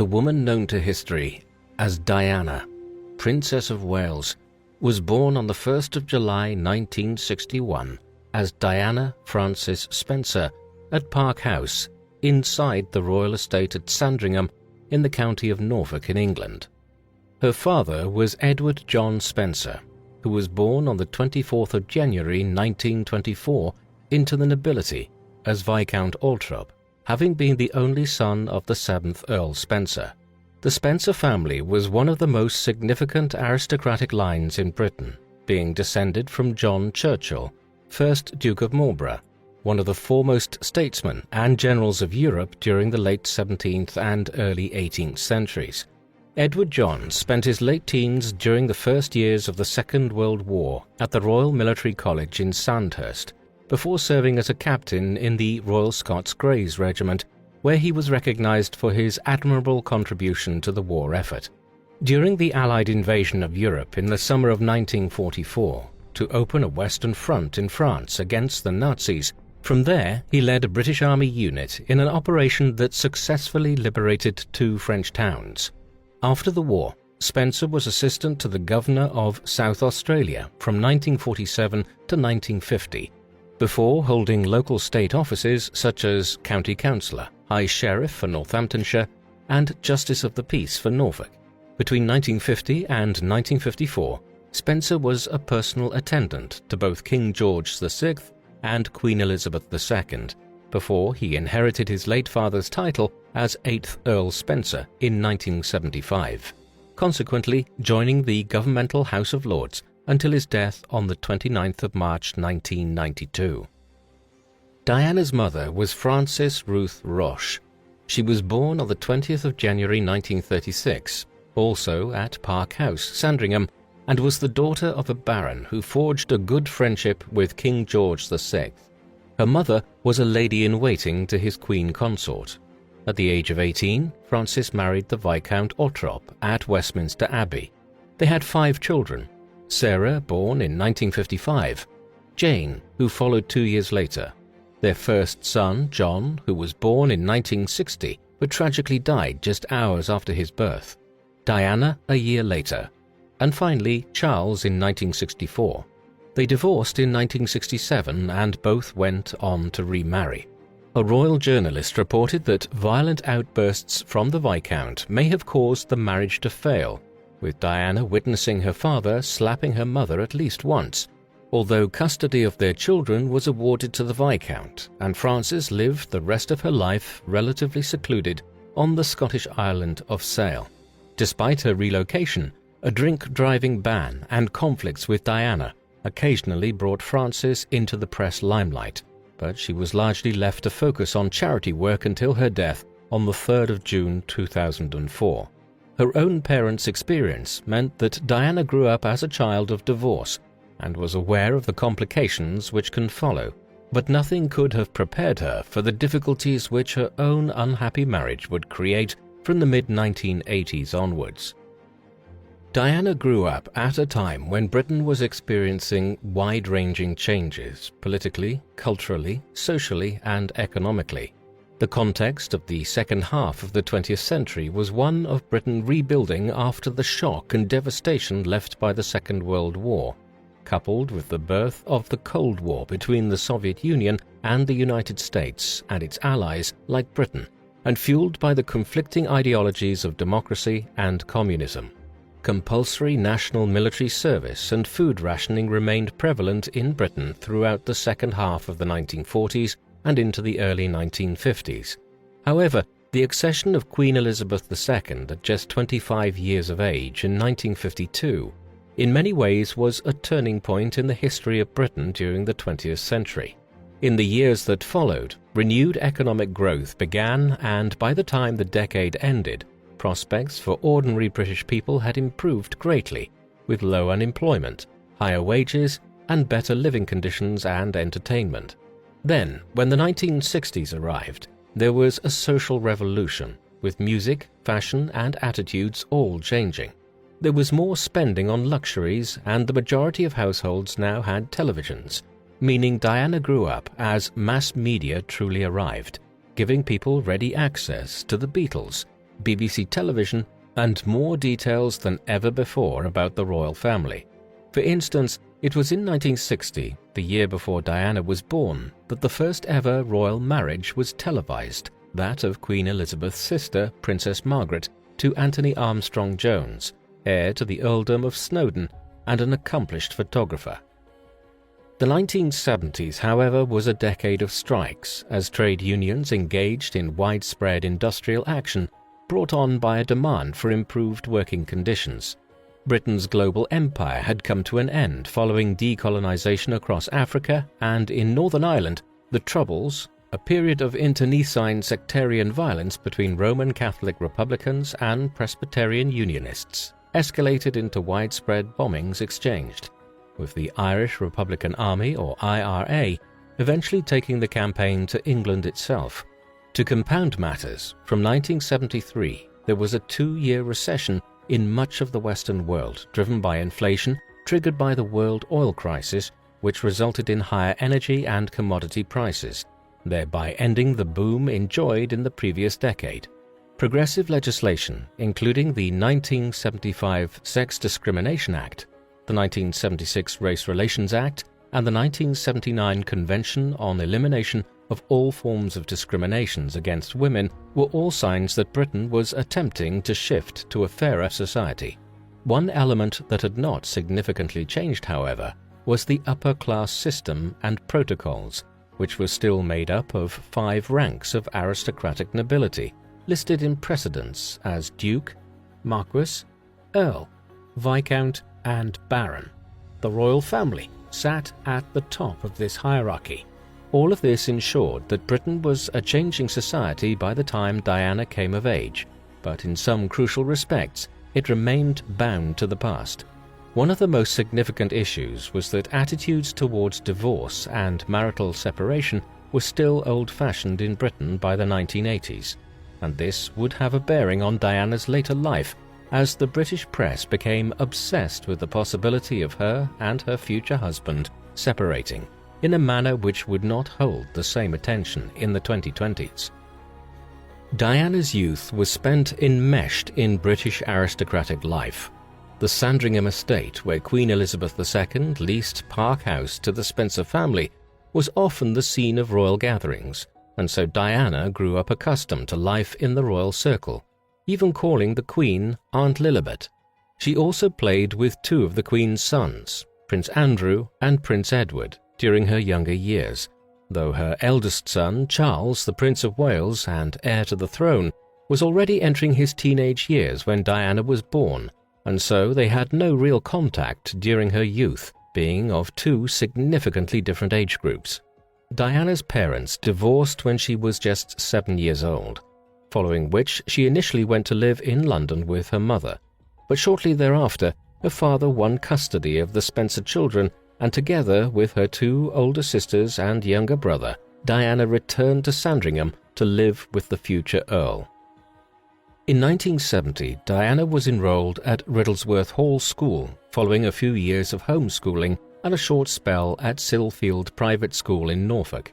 the woman known to history as Diana, Princess of Wales, was born on the 1st of July 1961 as Diana Frances Spencer at Park House, inside the royal estate at Sandringham in the county of Norfolk in England. Her father was Edward John Spencer, who was born on the 24th of January 1924 into the nobility as Viscount Althorp, having been the only son of the 7th Earl Spencer. The Spencer family was one of the most significant aristocratic lines in Britain, being descended from John Churchill, 1st Duke of Marlborough, one of the foremost statesmen and generals of Europe during the late 17th and early 18th centuries. Edward John spent his late teens during the first years of the Second World War at the Royal Military College in Sandhurst, before serving as a captain in the Royal Scots Greys Regiment, where he was recognized for his admirable contribution to the war effort. During the Allied invasion of Europe in the summer of 1944, to open a Western Front in France against the Nazis, from there he led a British Army unit in an operation that successfully liberated 2 French towns. After the war, Spencer was assistant to the Governor of South Australia from 1947 to 1950, before holding local state offices such as County Councillor, High Sheriff for Northamptonshire, and Justice of the Peace for Norfolk. Between 1950 and 1954, Spencer was a personal attendant to both King George VI and Queen Elizabeth II, before he inherited his late father's title as 8th Earl Spencer in 1975, consequently joining the governmental House of Lords until his death on the 29th of March 1992. Diana's mother was Frances Ruth Roche. She was born on the 20th of January 1936, also at Park House, Sandringham, and was the daughter of a baron who forged a good friendship with King George VI. Her mother was a lady-in-waiting to his queen consort. At the age of 18, Frances married the Viscount Althorp at Westminster Abbey. They had 5 children: Sarah, born in 1955, Jane, who followed 2 years later, their first son, John, who was born in 1960 but tragically died just hours after his birth, Diana a year later, and finally Charles in 1964. They divorced in 1967 and both went on to remarry. A royal journalist reported that violent outbursts from the Viscount may have caused the marriage to fail, with Diana witnessing her father slapping her mother at least once, although custody of their children was awarded to the Viscount, and Frances lived the rest of her life relatively secluded on the Scottish island of Sale. Despite her relocation, a drink-driving ban and conflicts with Diana occasionally brought Frances into the press limelight, but she was largely left to focus on charity work until her death on the 3rd of June 2004. Her own parents' experience meant that Diana grew up as a child of divorce and was aware of the complications which can follow, but nothing could have prepared her for the difficulties which her own unhappy marriage would create from the mid-1980s onwards. Diana grew up at a time when Britain was experiencing wide-ranging changes politically, culturally, socially, and economically. The context of the second half of the 20th century was one of Britain rebuilding after the shock and devastation left by the Second World War, coupled with the birth of the Cold War between the Soviet Union and the United States and its allies like Britain, and fueled by the conflicting ideologies of democracy and communism. Compulsory national military service and food rationing remained prevalent in Britain throughout the second half of the 1940s and into the early 1950s. However, the accession of Queen Elizabeth II at just 25 years of age in 1952 in many ways was a turning point in the history of Britain during the 20th century. In the years that followed, renewed economic growth began, and by the time the decade ended, prospects for ordinary British people had improved greatly, with low unemployment, higher wages, and better living conditions and entertainment. Then, when the 1960s arrived, there was a social revolution, with music, fashion, and attitudes all changing. There was more spending on luxuries, and the majority of households now had televisions, meaning Diana grew up as mass media truly arrived, giving people ready access to the Beatles, BBC television, and more details than ever before about the royal family. For instance, it was in 1960, the year before Diana was born, that the first ever royal marriage was televised, that of Queen Elizabeth's sister, Princess Margaret, to Anthony Armstrong-Jones, heir to the Earldom of Snowdon and an accomplished photographer. The 1970s, however, was a decade of strikes, as trade unions engaged in widespread industrial action brought on by a demand for improved working conditions. Britain's global empire had come to an end following decolonization across Africa, and in Northern Ireland, the Troubles, a period of internecine sectarian violence between Roman Catholic Republicans and Presbyterian Unionists, escalated into widespread bombings exchanged, with the Irish Republican Army, or IRA, eventually taking the campaign to England itself. To compound matters, from 1973 there was a 2-year recession in much of the Western world, driven by inflation triggered by the world oil crisis, which resulted in higher energy and commodity prices, thereby ending the boom enjoyed in the previous decade. Progressive legislation, including the 1975 Sex Discrimination Act, the 1976 Race Relations Act, and the 1979 Convention on Elimination of All Forms of Discriminations Against Women, were all signs that Britain was attempting to shift to a fairer society. One element that had not significantly changed, however, was the upper class system and protocols, which were still made up of 5 ranks of aristocratic nobility, listed in precedence as Duke, Marquess, Earl, Viscount, and Baron. The royal family sat at the top of this hierarchy. All of this ensured that Britain was a changing society by the time Diana came of age, but in some crucial respects, it remained bound to the past. One of the most significant issues was that attitudes towards divorce and marital separation were still old-fashioned in Britain by the 1980s, and this would have a bearing on Diana's later life, as the British press became obsessed with the possibility of her and her future husband separating, in a manner which would not hold the same attention in the 2020s. Diana's youth was spent enmeshed in British aristocratic life. The Sandringham estate, where Queen Elizabeth II leased Park House to the Spencer family, was often the scene of royal gatherings, and so Diana grew up accustomed to life in the royal circle, even calling the Queen Aunt Lilibet. She also played with 2 of the Queen's sons, Prince Andrew and Prince Edward, during her younger years, though her eldest son, Charles, the Prince of Wales and heir to the throne, was already entering his teenage years when Diana was born, and so they had no real contact during her youth, being of 2 significantly different age groups. Diana's parents divorced when she was just 7 years old, following which she initially went to live in London with her mother, but shortly thereafter her father won custody of the Spencer children, and together with her 2 older sisters and younger brother, Diana returned to Sandringham to live with the future Earl. In 1970, Diana was enrolled at Riddlesworth Hall School, following a few years of homeschooling and a short spell at Sillfield Private School in Norfolk.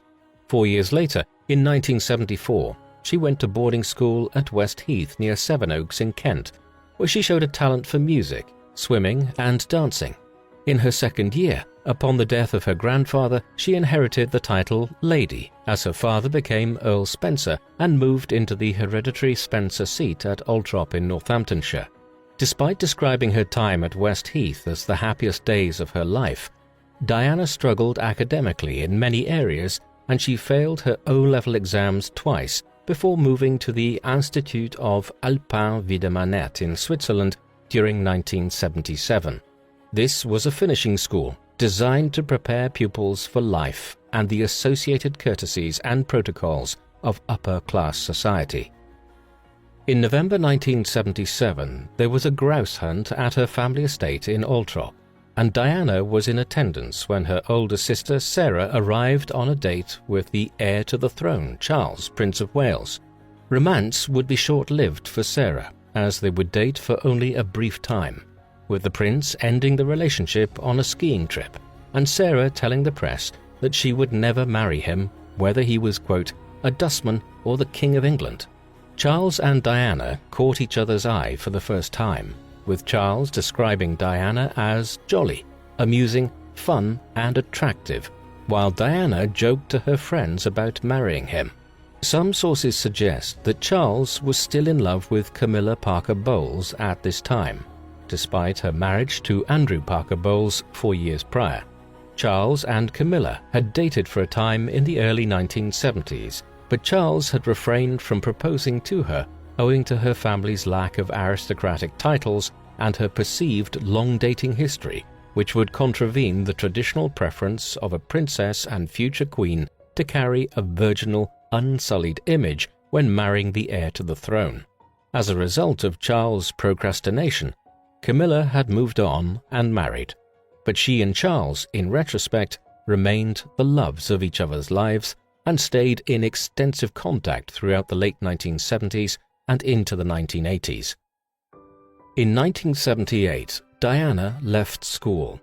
4 years later, in 1974, she went to boarding school at Westheath near Sevenoaks in Kent, where she showed a talent for music, swimming, and dancing. In her second year, upon the death of her grandfather, she inherited the title Lady, as her father became Earl Spencer and moved into the hereditary Spencer seat at Altrop in Northamptonshire. Despite describing her time at Westheath as the happiest days of her life, Diana struggled academically in many areas, and she failed her O-level exams twice before moving to the Institut of Alpin Wiedemannet in Switzerland during 1977. This was a finishing school designed to prepare pupils for life and the associated courtesies and protocols of upper-class society. In November 1977, there was a grouse hunt at her family estate in Altrop, and Diana was in attendance when her older sister Sarah arrived on a date with the heir to the throne, Charles, Prince of Wales. Romance would be short-lived for Sarah, as they would date for only a brief time, with the prince ending the relationship on a skiing trip, and Sarah telling the press that she would never marry him, whether he was, quote, a dustman or the King of England. Charles and Diana caught each other's eye for the first time, with Charles describing Diana as jolly, amusing, fun, and attractive, while Diana joked to her friends about marrying him. Some sources suggest that Charles was still in love with Camilla Parker Bowles at this time, despite her marriage to Andrew Parker Bowles 4 years prior. Charles and Camilla had dated for a time in the early 1970s, but Charles had refrained from proposing to her owing to her family's lack of aristocratic titles and her perceived long dating history, which would contravene the traditional preference of a princess and future queen to carry a virginal, unsullied image when marrying the heir to the throne. As a result of Charles' procrastination, Camilla had moved on and married, but she and Charles, in retrospect, remained the loves of each other's lives and stayed in extensive contact throughout the late 1970s and into the 1980s. In 1978, Diana left school.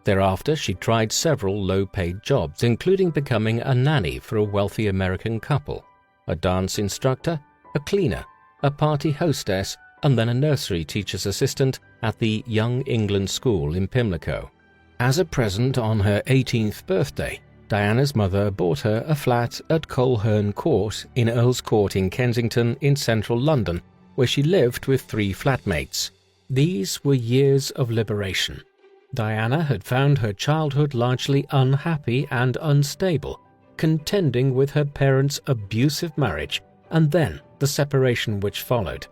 Thereafter, she tried several low-paid jobs, including becoming a nanny for a wealthy American couple, a dance instructor, a cleaner, a party hostess, and then a nursery teacher's assistant at the Young England School in Pimlico. As a present on her 18th birthday, Diana's mother bought her a flat at Coleherne Court in Earl's Court in Kensington in central London, where she lived with 3 flatmates. These were years of liberation. Diana had found her childhood largely unhappy and unstable, contending with her parents' abusive marriage and then the separation which followed.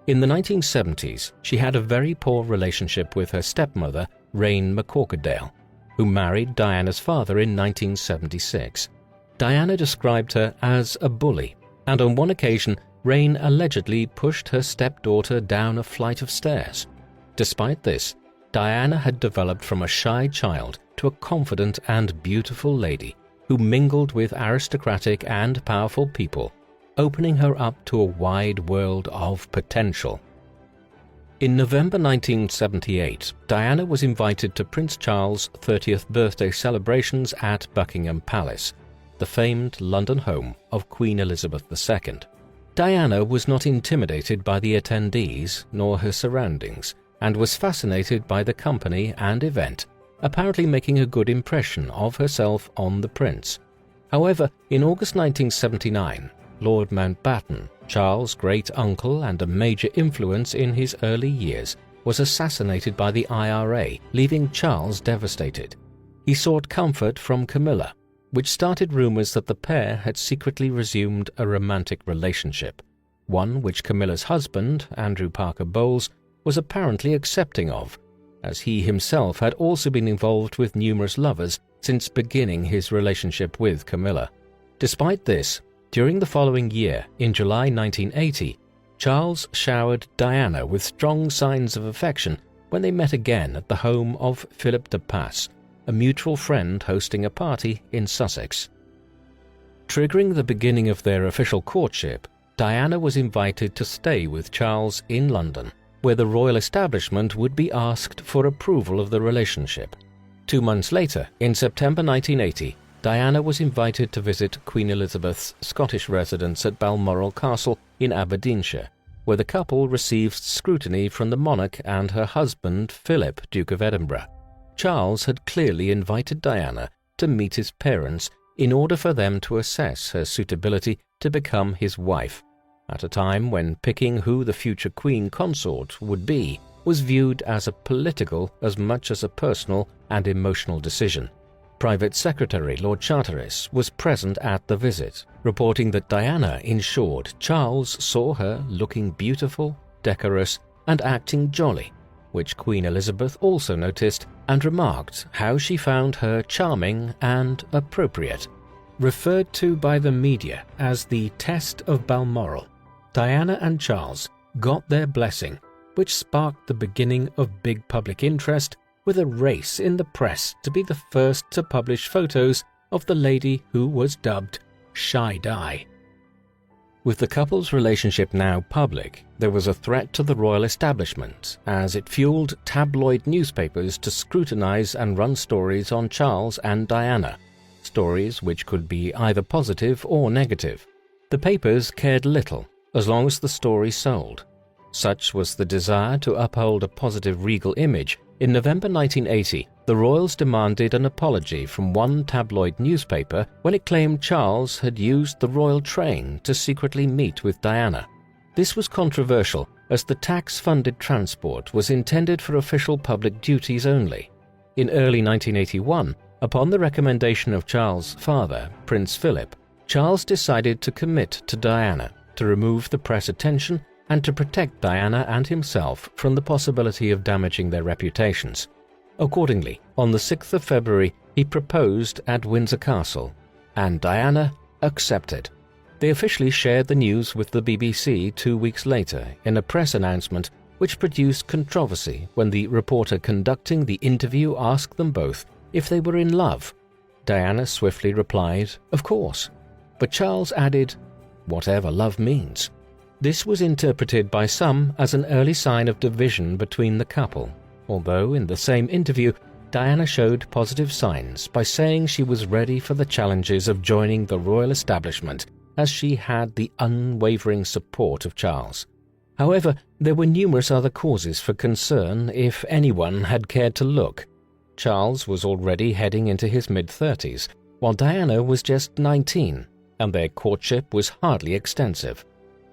In the 1970s, she had a very poor relationship with her stepmother, Rain McCorquodale, who married Diana's father in 1976. Diana described her as a bully, and on one occasion, Rain allegedly pushed her stepdaughter down a flight of stairs. Despite this, Diana had developed from a shy child to a confident and beautiful lady who mingled with aristocratic and powerful people, opening her up to a wide world of potential. In November 1978, Diana was invited to Prince Charles' 30th birthday celebrations at Buckingham Palace, the famed London home of Queen Elizabeth II. Diana was not intimidated by the attendees nor her surroundings, and was fascinated by the company and event, apparently making a good impression of herself on the prince. However, in August 1979, Lord Mountbatten, Charles' great-uncle and a major influence in his early years, was assassinated by the IRA, leaving Charles devastated. He sought comfort from Camilla, which started rumors that the pair had secretly resumed a romantic relationship, one which Camilla's husband, Andrew Parker Bowles, was apparently accepting of, as he himself had also been involved with numerous lovers since beginning his relationship with Camilla. Despite this, during the following year, in July 1980, Charles showered Diana with strong signs of affection when they met again at the home of Philip de Pass, a mutual friend hosting a party in Sussex. Triggering the beginning of their official courtship, Diana was invited to stay with Charles in London, where the royal establishment would be asked for approval of the relationship. 2 months later, in September 1980, Diana was invited to visit Queen Elizabeth's Scottish residence at Balmoral Castle in Aberdeenshire, where the couple received scrutiny from the monarch and her husband, Philip, Duke of Edinburgh. Charles had clearly invited Diana to meet his parents in order for them to assess her suitability to become his wife, at a time when picking who the future queen consort would be was viewed as a political as much as a personal and emotional decision. Private Secretary Lord Charteris was present at the visit, reporting that Diana ensured Charles saw her looking beautiful, decorous, and acting jolly, which Queen Elizabeth also noticed and remarked how she found her charming and appropriate. Referred to by the media as the Test of Balmoral, Diana and Charles got their blessing, which sparked the beginning of big public interest, with a race in the press to be the first to publish photos of the lady who was dubbed Shy Di. With the couple's relationship now public, there was a threat to the royal establishment, as it fueled tabloid newspapers to scrutinize and run stories on Charles and Diana, stories which could be either positive or negative. The papers cared little, as long as the story sold. Such was the desire to uphold a positive regal image. In November 1980, the royals demanded an apology from one tabloid newspaper when it claimed Charles had used the royal train to secretly meet with Diana. This was controversial, as the tax-funded transport was intended for official public duties only. In early 1981, upon the recommendation of Charles' father, Prince Philip, Charles decided to commit to Diana to remove the press attention and to protect Diana and himself from the possibility of damaging their reputations. Accordingly, on the 6th of February, he proposed at Windsor Castle, and Diana accepted. They officially shared the news with the BBC 2 weeks later in a press announcement which produced controversy when the reporter conducting the interview asked them both if they were in love. Diana swiftly replied, "Of course," but Charles added, "Whatever love means." This was interpreted by some as an early sign of division between the couple, although in the same interview, Diana showed positive signs by saying she was ready for the challenges of joining the royal establishment, as she had the unwavering support of Charles. However, there were numerous other causes for concern if anyone had cared to look. Charles was already heading into his mid-30s, while Diana was just 19, and their courtship was hardly extensive.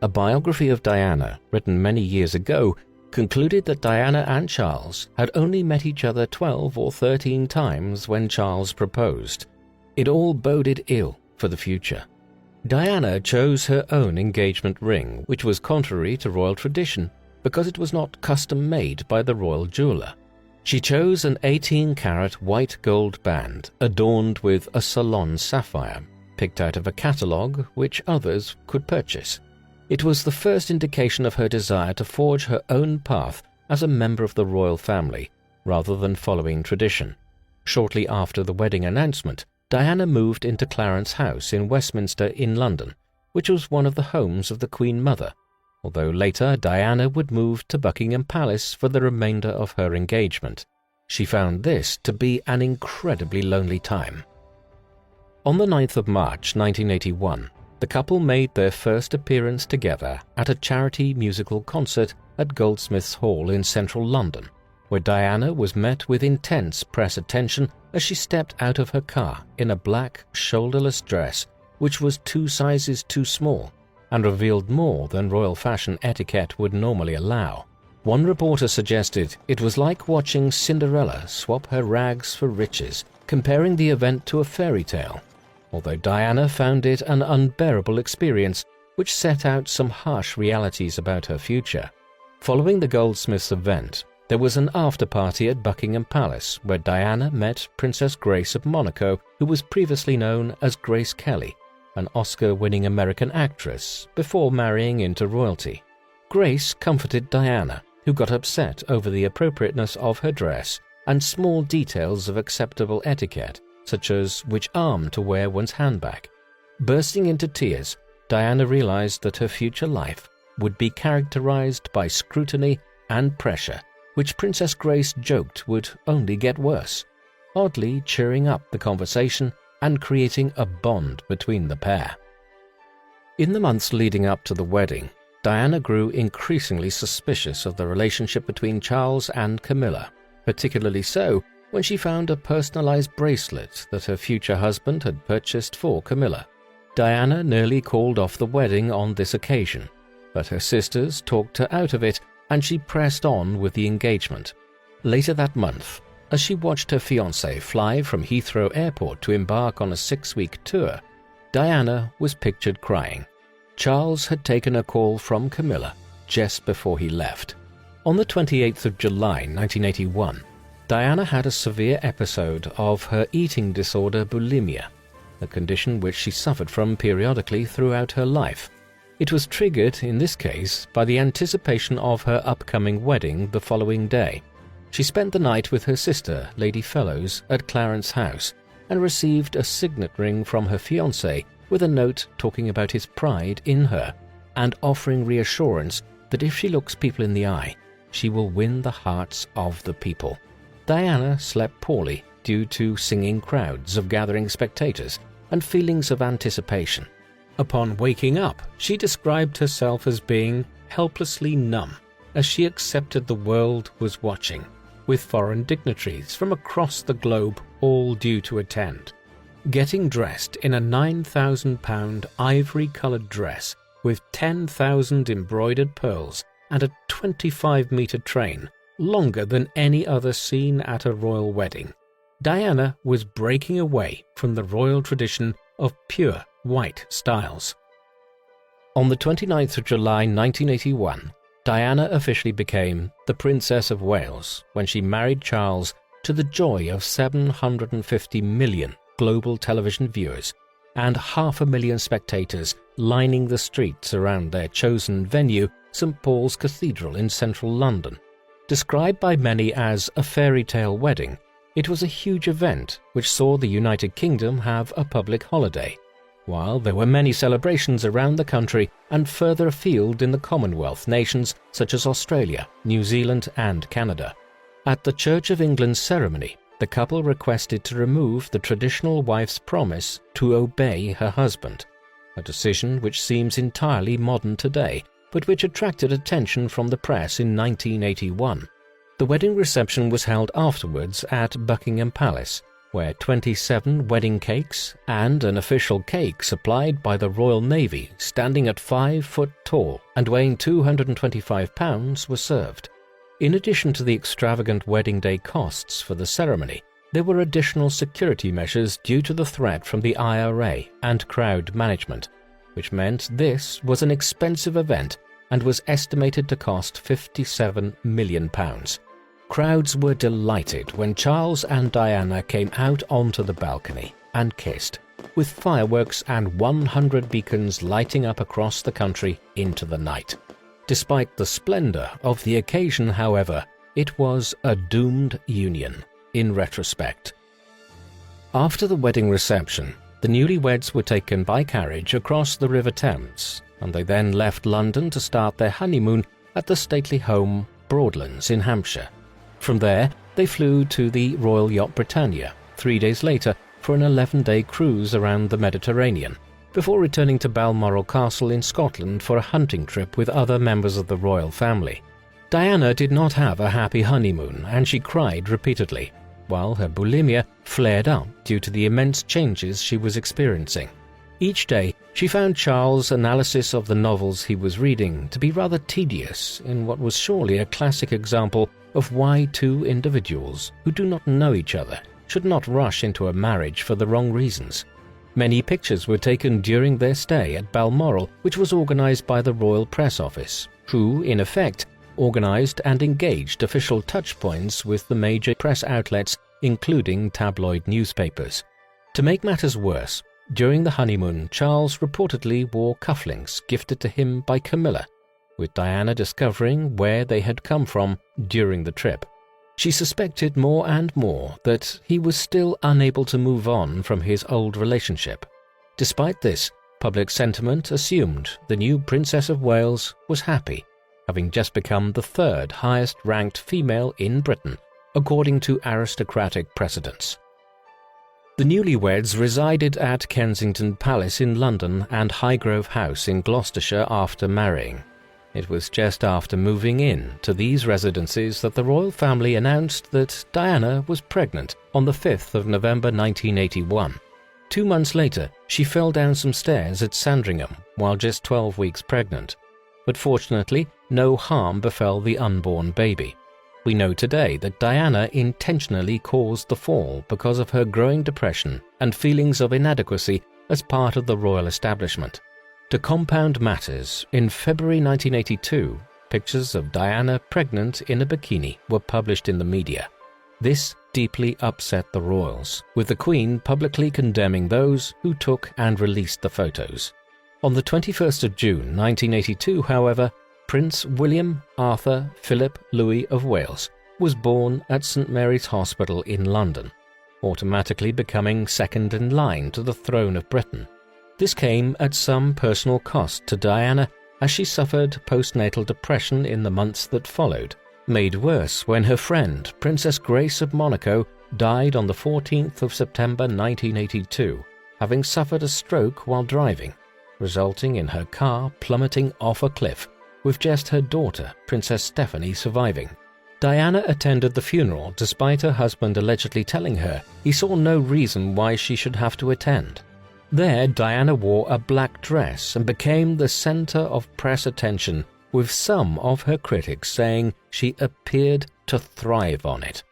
A biography of Diana, written many years ago, concluded that Diana and Charles had only met each other 12 or 13 times when Charles proposed. It all boded ill for the future. Diana chose her own engagement ring, which was contrary to royal tradition because it was not custom-made by the royal jeweler. She chose an 18-carat white gold band adorned with a Ceylon sapphire, picked out of a catalogue which others could purchase. It was the first indication of her desire to forge her own path as a member of the royal family, rather than following tradition. Shortly after the wedding announcement, Diana moved into Clarence House in Westminster in London, which was one of the homes of the Queen Mother, although later Diana would move to Buckingham Palace for the remainder of her engagement. She found this to be an incredibly lonely time. On the 9th of March 1981, the couple made their first appearance together at a charity musical concert at Goldsmiths Hall in central London, where Diana was met with intense press attention as she stepped out of her car in a black, shoulderless dress which was 2 sizes too small and revealed more than royal fashion etiquette would normally allow. One reporter suggested it was like watching Cinderella swap her rags for riches, comparing the event to a fairy tale, although Diana found it an unbearable experience which set out some harsh realities about her future. Following the Goldsmiths event, there was an after-party at Buckingham Palace where Diana met Princess Grace of Monaco, who was previously known as Grace Kelly, an Oscar-winning American actress, before marrying into royalty. Grace comforted Diana, who got upset over the appropriateness of her dress and small details of acceptable etiquette, such as which arm to wear one's handbag. Bursting into tears, Diana realized that her future life would be characterized by scrutiny and pressure, which Princess Grace joked would only get worse, oddly cheering up the conversation and creating a bond between the pair. In the months leading up to the wedding, Diana grew increasingly suspicious of the relationship between Charles and Camilla, particularly so when she found a personalized bracelet that her future husband had purchased for Camilla. Diana nearly called off the wedding on this occasion, but her sisters talked her out of it and she pressed on with the engagement. Later that month, as she watched her fiancé fly from Heathrow Airport to embark on a 6-week tour, Diana was pictured crying. Charles had taken a call from Camilla just before he left. On the 28th of July 1981, Diana had a severe episode of her eating disorder bulimia, a condition which she suffered from periodically throughout her life. It was triggered, in this case, by the anticipation of her upcoming wedding the following day. She spent the night with her sister, Lady Fellows, at Clarence House, and received a signet ring from her fiancé with a note talking about his pride in her and offering reassurance that if she looks people in the eye, she will win the hearts of the people. Diana slept poorly due to singing crowds of gathering spectators and feelings of anticipation. Upon waking up, she described herself as being helplessly numb as she accepted the world was watching, with foreign dignitaries from across the globe all due to attend. Getting dressed in a £9,000 ivory-coloured dress with 10,000 embroidered pearls and a 25-metre train, longer than any other seen at a royal wedding, Diana was breaking away from the royal tradition of pure white styles. On the 29th of July 1981, Diana officially became the Princess of Wales when she married Charles, to the joy of 750 million global television viewers and 500,000 spectators lining the streets around their chosen venue, St Paul's Cathedral in central London. Described by many as a fairy tale wedding, it was a huge event which saw the United Kingdom have a public holiday, while there were many celebrations around the country and further afield in the Commonwealth nations such as Australia, New Zealand and Canada. At the Church of England's ceremony, the couple requested to remove the traditional wife's promise to obey her husband, a decision which seems entirely modern today, but which attracted attention from the press in 1981. The wedding reception was held afterwards at Buckingham Palace, where 27 wedding cakes and an official cake supplied by the Royal Navy standing at 5 foot tall and weighing 225 pounds were served. In addition to the extravagant wedding day costs for the ceremony, there were additional security measures due to the threat from the IRA and crowd management, which meant this was an expensive event and was estimated to cost £57 million. Crowds were delighted when Charles and Diana came out onto the balcony and kissed, with fireworks and 100 beacons lighting up across the country into the night. Despite the splendour of the occasion, however, it was a doomed union in retrospect. After the wedding reception, the newlyweds were taken by carriage across the River Thames, and they then left London to start their honeymoon at the stately home Broadlands in Hampshire. From there, they flew to the Royal Yacht Britannia 3 days later for an 11-day cruise around the Mediterranean, before returning to Balmoral Castle in Scotland for a hunting trip with other members of the royal family. Diana did not have a happy honeymoon, and she cried repeatedly, while her bulimia flared up due to the immense changes she was experiencing. Each day, she found Charles' analysis of the novels he was reading to be rather tedious in what was surely a classic example of why two individuals who do not know each other should not rush into a marriage for the wrong reasons. Many pictures were taken during their stay at Balmoral, which was organised by the Royal Press Office, who, in effect, organised and engaged official touchpoints with the major press outlets, including tabloid newspapers. To make matters worse, during the honeymoon, Charles reportedly wore cufflinks gifted to him by Camilla, with Diana discovering where they had come from during the trip. She suspected more and more that he was still unable to move on from his old relationship. Despite this, public sentiment assumed the new Princess of Wales was happy, having just become the third highest-ranked female in Britain, according to aristocratic precedents. The newlyweds resided at Kensington Palace in London and Highgrove House in Gloucestershire after marrying. It was just after moving in to these residences that the royal family announced that Diana was pregnant on the 5th of November 1981. 2 months later, she fell down some stairs at Sandringham while just 12 weeks pregnant. But fortunately, no harm befell the unborn baby. We know today that Diana intentionally caused the fall because of her growing depression and feelings of inadequacy as part of the royal establishment. To compound matters, in February 1982, pictures of Diana pregnant in a bikini were published in the media. This deeply upset the royals, with the Queen publicly condemning those who took and released the photos. On the 21st of June 1982, however, Prince William Arthur Philip Louis of Wales was born at St Mary's Hospital in London, automatically becoming second in line to the throne of Britain. This came at some personal cost to Diana, as she suffered postnatal depression in the months that followed, made worse when her friend Princess Grace of Monaco died on the 14th of September 1982, having suffered a stroke while driving. resulting in her car plummeting off a cliff, with just her daughter, Princess Stephanie, surviving. Diana attended the funeral despite her husband allegedly telling her he saw no reason why she should have to attend. There, Diana wore a black dress and became the center of press attention, with some of her critics saying she appeared to thrive on it.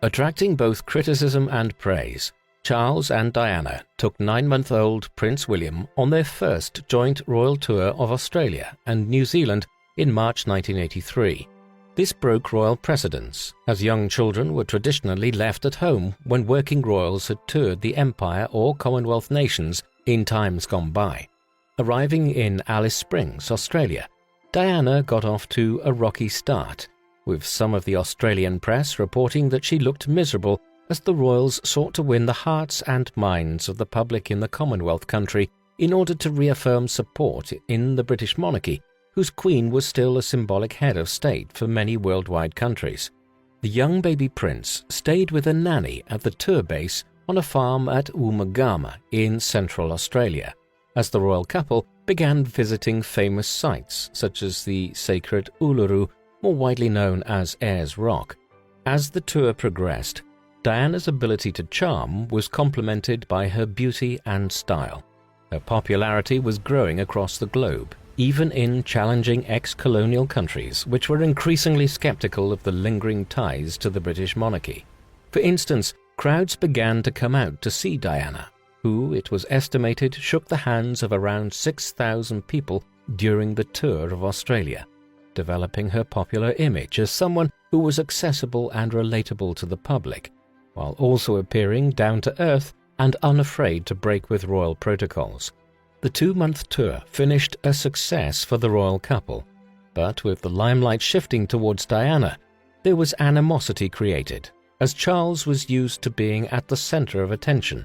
Attracting both criticism and praise, Charles and Diana took 9-month-old Prince William on their first joint royal tour of Australia and New Zealand in March 1983. This broke royal precedents, as young children were traditionally left at home when working royals had toured the Empire or Commonwealth nations in times gone by. Arriving in Alice Springs, Australia, Diana got off to a rocky start, with some of the Australian press reporting that she looked miserable as the royals sought to win the hearts and minds of the public in the Commonwealth country in order to reaffirm support in the British monarchy, whose queen was still a symbolic head of state for many worldwide countries. The young baby prince stayed with a nanny at the tour base on a farm at Woomagama in central Australia, as the royal couple began visiting famous sites such as the sacred Uluru, more widely known as Ayers Rock. As the tour progressed, Diana's ability to charm was complemented by her beauty and style. Her popularity was growing across the globe, even in challenging ex-colonial countries which were increasingly skeptical of the lingering ties to the British monarchy. For instance, crowds began to come out to see Diana, who, it was estimated, shook the hands of around 6,000 people during the tour of Australia, developing her popular image as someone who was accessible and relatable to the public, while also appearing down-to-earth and unafraid to break with royal protocols. The 2-month tour finished a success for the royal couple, but with the limelight shifting towards Diana, there was animosity created, as Charles was used to being at the center of attention,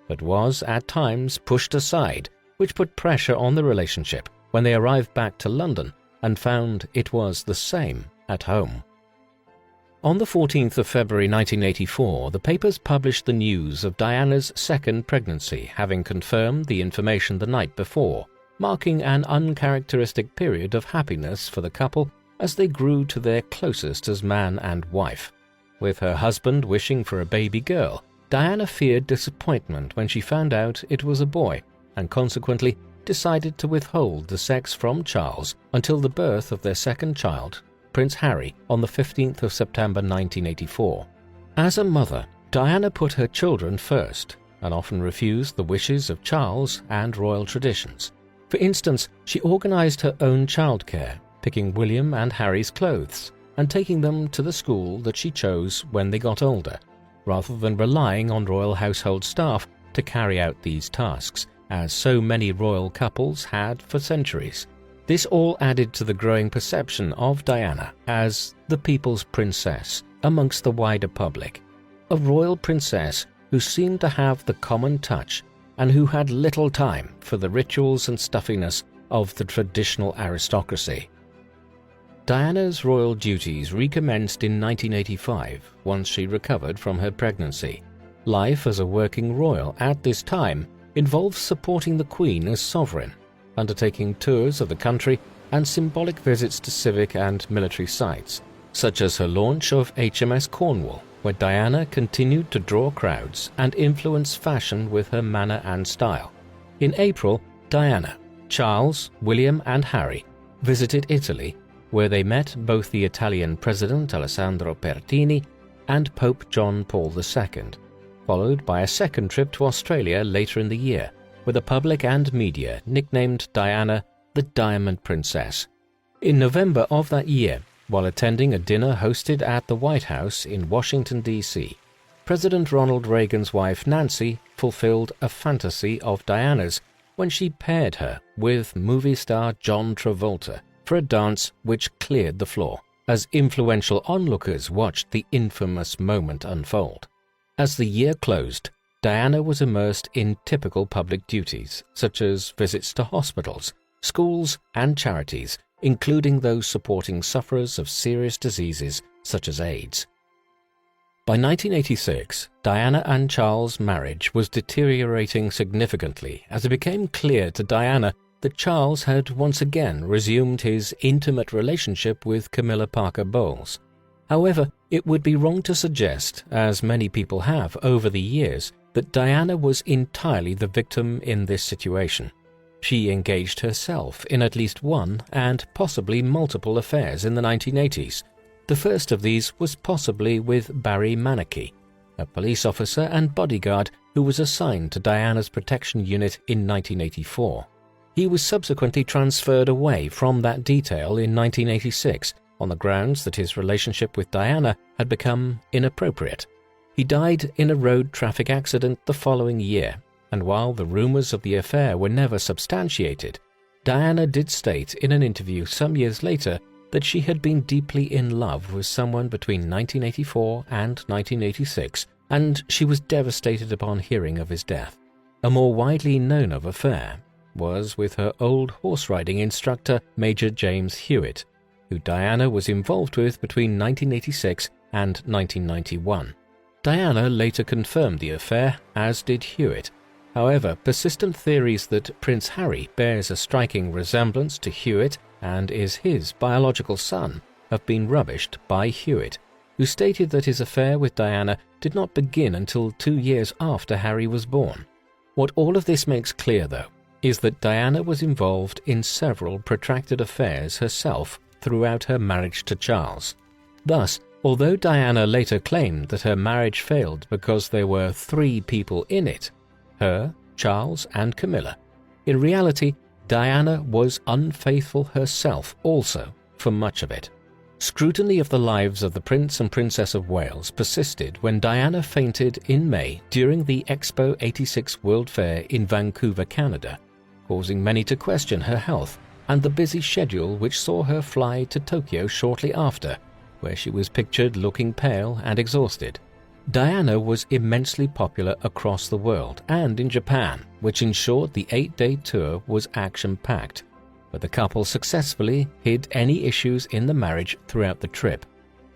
but was at times pushed aside, which put pressure on the relationship when they arrived back to London and found it was the same at home. On the 14th of February 1984, the papers published the news of Diana's second pregnancy, having confirmed the information the night before, marking an uncharacteristic period of happiness for the couple as they grew to their closest as man and wife. With her husband wishing for a baby girl, Diana feared disappointment when she found out it was a boy, and consequently decided to withhold the sex from Charles until the birth of their second child, Prince Harry, on the 15th of September 1984. As a mother, Diana put her children first and often refused the wishes of Charles and royal traditions. For instance, she organized her own childcare, picking William and Harry's clothes and taking them to the school that she chose when they got older, rather than relying on royal household staff to carry out these tasks, as so many royal couples had for centuries. This all added to the growing perception of Diana as the people's princess amongst the wider public, a royal princess who seemed to have the common touch and who had little time for the rituals and stuffiness of the traditional aristocracy. Diana's royal duties recommenced in 1985 once she recovered from her pregnancy. Life as a working royal at this time involved supporting the Queen as sovereign, undertaking tours of the country and symbolic visits to civic and military sites, such as her launch of HMS Cornwall, where Diana continued to draw crowds and influence fashion with her manner and style. In April, Diana, Charles, William and Harry visited Italy, where they met both the Italian President Alessandro Pertini and Pope John Paul II, followed by a second trip to Australia later in the year, where the public and media nicknamed Diana the Diamond Princess. In November of that year, while attending a dinner hosted at the White House in Washington, D.C., President Ronald Reagan's wife Nancy fulfilled a fantasy of Diana's when she paired her with movie star John Travolta for a dance which cleared the floor, as influential onlookers watched the infamous moment unfold. As the year closed, Diana was immersed in typical public duties, such as visits to hospitals, schools, and charities, including those supporting sufferers of serious diseases such as AIDS. By 1986, Diana and Charles' marriage was deteriorating significantly as it became clear to Diana that Charles had once again resumed his intimate relationship with Camilla Parker Bowles. However, it would be wrong to suggest, as many people have over the years, that Diana was entirely the victim in this situation. She engaged herself in at least one and possibly multiple affairs in the 1980s. The first of these was possibly with Barry Manaki, a police officer and bodyguard who was assigned to Diana's protection unit in 1984. He was subsequently transferred away from that detail in 1986 on the grounds that his relationship with Diana had become inappropriate. He died in a road traffic accident the following year, and while the rumors of the affair were never substantiated, Diana did state in an interview some years later that she had been deeply in love with someone between 1984 and 1986, and she was devastated upon hearing of his death. A more widely known of affair was with her old horse riding instructor, Major James Hewitt, who Diana was involved with between 1986 and 1991. Diana later confirmed the affair, as did Hewitt. However, persistent theories that Prince Harry bears a striking resemblance to Hewitt and is his biological son have been rubbished by Hewitt, who stated that his affair with Diana did not begin until 2 years after Harry was born. What all of this makes clear, though, is that Diana was involved in several protracted affairs herself throughout her marriage to Charles. Thus, although Diana later claimed that her marriage failed because there were 3 people in it, her, Charles, and Camilla, in reality, Diana was unfaithful herself also for much of it. Scrutiny of the lives of the Prince and Princess of Wales persisted when Diana fainted in May during the Expo 86 World Fair in Vancouver, Canada, causing many to question her health and the busy schedule which saw her fly to Tokyo shortly after, where she was pictured looking pale and exhausted. Diana was immensely popular across the world and in Japan, which ensured the 8-day tour was action-packed, but the couple successfully hid any issues in the marriage throughout the trip.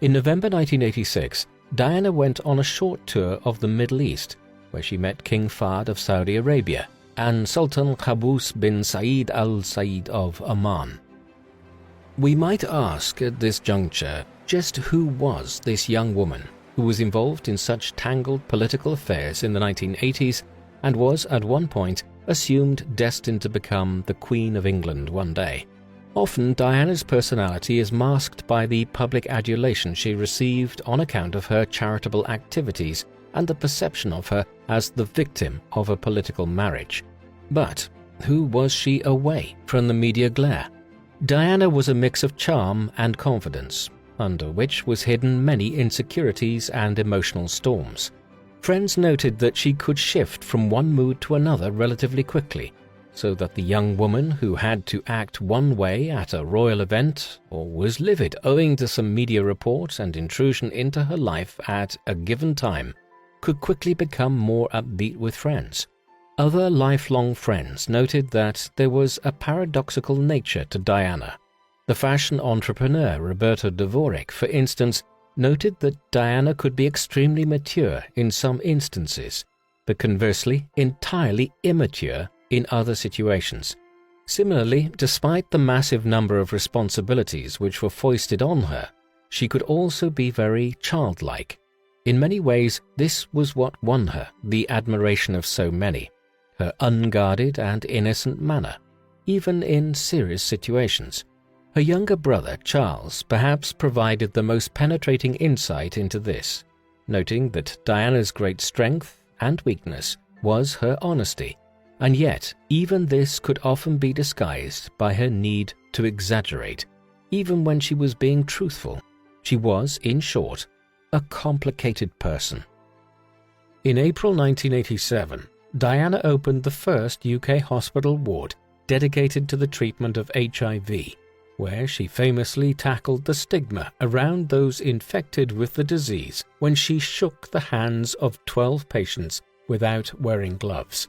In November 1986, Diana went on a short tour of the Middle East, where she met King Fahd of Saudi Arabia and Sultan Qaboos bin Said Al Said of Oman. We might ask at this juncture, just who was this young woman who was involved in such tangled political affairs in the 1980s and was at one point assumed destined to become the Queen of England one day? Often Diana's personality is masked by the public adulation she received on account of her charitable activities and the perception of her as the victim of a political marriage. But who was she away from the media glare? Diana was a mix of charm and confidence, under which was hidden many insecurities and emotional storms. Friends noted that she could shift from one mood to another relatively quickly, so that the young woman who had to act one way at a royal event or was livid owing to some media reports and intrusion into her life at a given time could quickly become more upbeat with friends. Other lifelong friends noted that there was a paradoxical nature to Diana. The fashion entrepreneur Roberto Dvorak, for instance, noted that Diana could be extremely mature in some instances, but conversely entirely immature in other situations. Similarly, despite the massive number of responsibilities which were foisted on her, she could also be very childlike. In many ways, this was what won her the admiration of so many, her unguarded and innocent manner, even in serious situations. Her younger brother, Charles, perhaps provided the most penetrating insight into this, noting that Diana's great strength and weakness was her honesty, and yet even this could often be disguised by her need to exaggerate. Even when she was being truthful, she was, in short, a complicated person. In April 1987, Diana opened the first UK hospital ward dedicated to the treatment of HIV, where she famously tackled the stigma around those infected with the disease when she shook the hands of 12 patients without wearing gloves.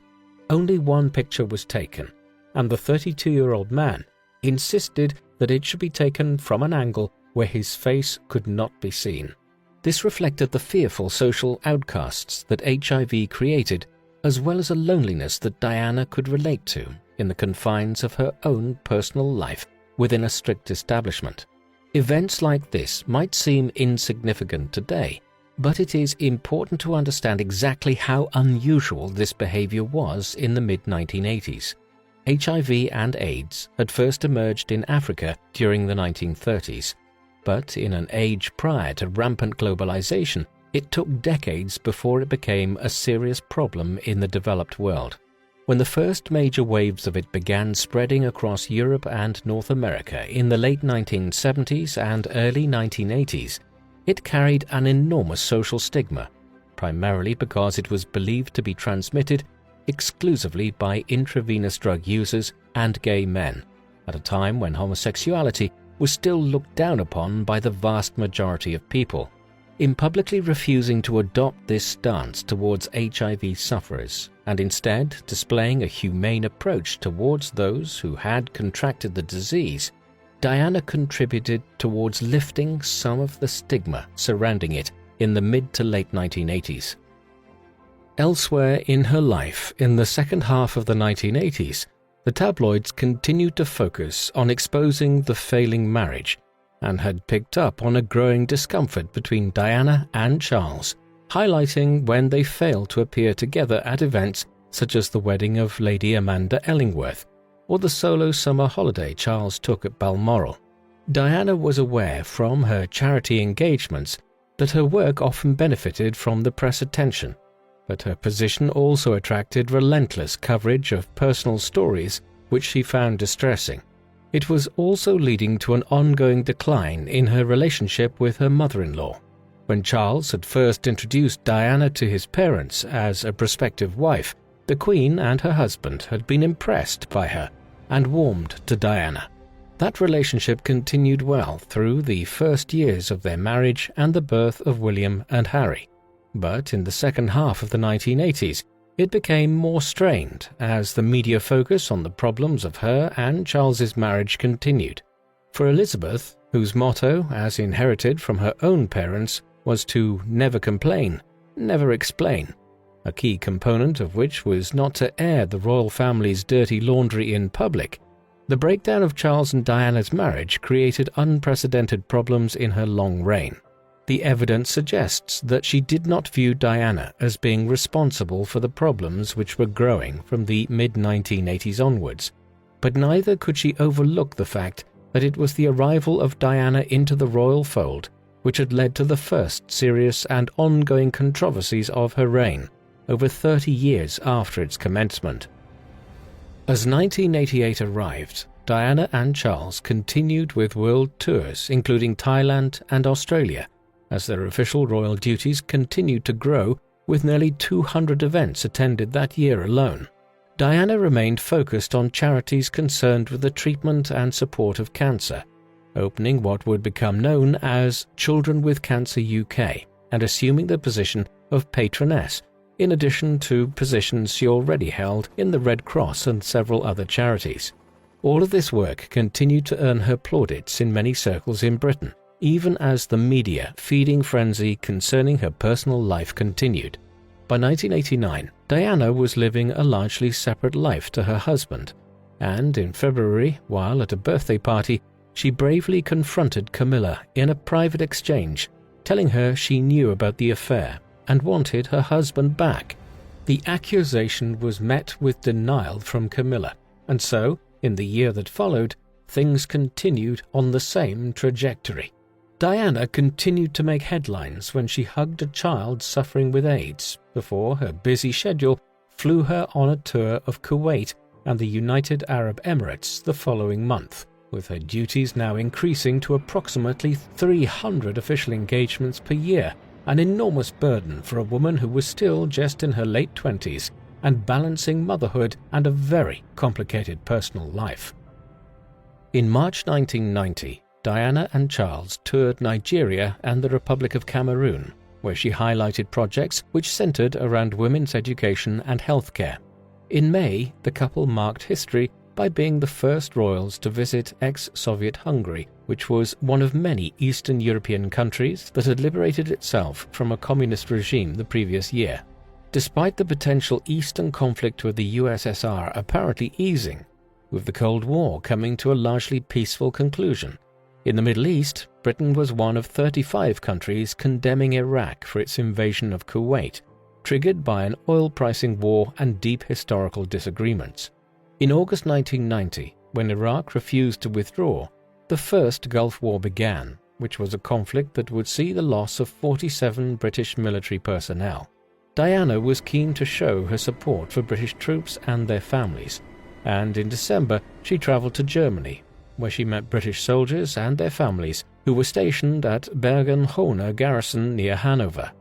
Only one picture was taken, and the 32-year-old man insisted that it should be taken from an angle where his face could not be seen. This reflected the fearful social outcasts that HIV created, as well as a loneliness that Diana could relate to in the confines of her own personal life within a strict establishment. Events like this might seem insignificant today, but it is important to understand exactly how unusual this behavior was in the mid-1980s. HIV and AIDS had first emerged in Africa during the 1930s, but in an age prior to rampant globalization, it took decades before it became a serious problem in the developed world. When the first major waves of it began spreading across Europe and North America in the late 1970s and early 1980s, it carried an enormous social stigma, primarily because it was believed to be transmitted exclusively by intravenous drug users and gay men, at a time when homosexuality was still looked down upon by the vast majority of people. In publicly refusing to adopt this stance towards HIV sufferers, and instead displaying a humane approach towards those who had contracted the disease, Diana contributed towards lifting some of the stigma surrounding it in the mid to late 1980s. Elsewhere in her life, in the second half of the 1980s, the tabloids continued to focus on exposing the failing marriage and had picked up on a growing discomfort between Diana and Charles, highlighting when they failed to appear together at events such as the wedding of Lady Amanda Ellingworth or the solo summer holiday Charles took at Balmoral. Diana was aware from her charity engagements that her work often benefited from the press attention, but her position also attracted relentless coverage of personal stories which she found distressing. It was also leading to an ongoing decline in her relationship with her mother-in-law. When Charles had first introduced Diana to his parents as a prospective wife, the Queen and her husband had been impressed by her and warmed to Diana. That relationship continued well through the first years of their marriage and the birth of William and Harry. But in the second half of the 1980s, it became more strained as the media focus on the problems of her and Charles's marriage continued. For Elizabeth, whose motto, as inherited from her own parents, was to never complain, never explain, a key component of which was not to air the royal family's dirty laundry in public, the breakdown of Charles and Diana's marriage created unprecedented problems in her long reign. The evidence suggests that she did not view Diana as being responsible for the problems which were growing from the mid-1980s onwards, but neither could she overlook the fact that it was the arrival of Diana into the royal fold which had led to the first serious and ongoing controversies of her reign, over 30 years after its commencement. As 1988 arrived, Diana and Charles continued with world tours including Thailand and Australia, as their official royal duties continued to grow, with nearly 200 events attended that year alone. Diana remained focused on charities concerned with the treatment and support of cancer, opening what would become known as Children with Cancer UK and assuming the position of patroness, in addition to positions she already held in the Red Cross and several other charities. All of this work continued to earn her plaudits in many circles in Britain, even as the media feeding frenzy concerning her personal life continued. By 1989, Diana was living a largely separate life to her husband, and in February, while at a birthday party, she bravely confronted Camilla in a private exchange, telling her she knew about the affair and wanted her husband back. The accusation was met with denial from Camilla, and so, in the year that followed, things continued on the same trajectory. Diana continued to make headlines when she hugged a child suffering with AIDS before her busy schedule flew her on a tour of Kuwait and the United Arab Emirates the following month, with her duties now increasing to approximately 300 official engagements per year, an enormous burden for a woman who was still just in her late 20s and balancing motherhood and a very complicated personal life. In March 1990, Diana and Charles toured Nigeria and the Republic of Cameroon, where she highlighted projects which centered around women's education and healthcare. In May, the couple marked history by being the first royals to visit ex-Soviet Hungary which was one of many Eastern European countries that had liberated itself from a communist regime the previous year. Despite the potential Eastern conflict with the USSR apparently easing, with the Cold War coming to a largely peaceful conclusion, in the Middle East, Britain was one of 35 countries condemning Iraq for its invasion of Kuwait, triggered by an oil pricing war and deep historical disagreements. In August 1990, when Iraq refused to withdraw, the First Gulf War began, which was a conflict that would see the loss of 47 British military personnel. Diana was keen to show her support for British troops and their families, and in December she travelled to Germany, where she met British soldiers and their families who were stationed at Bergen-Hohne garrison near Hanover.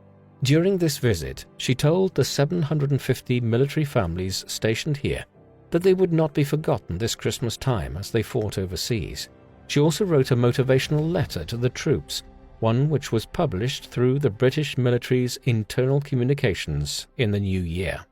During this visit, she told the 750 military families stationed here that they would not be forgotten this Christmas time as they fought overseas. She also wrote a motivational letter to the troops, one which was published through the British military's internal communications in the new year.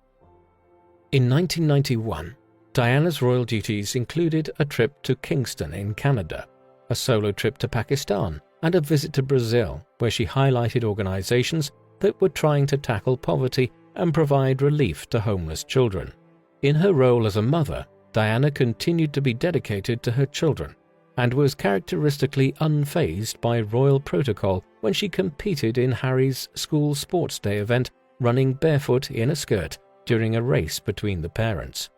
In 1991, Diana's royal duties included a trip to Kingston in Canada, a solo trip to Pakistan, and a visit to Brazil, where she highlighted organizations that were trying to tackle poverty and provide relief to homeless children. In her role as a mother, Diana continued to be dedicated to her children and was characteristically unfazed by royal protocol when she competed in Harry's school sports day event, running barefoot in a skirt during a race between the parents.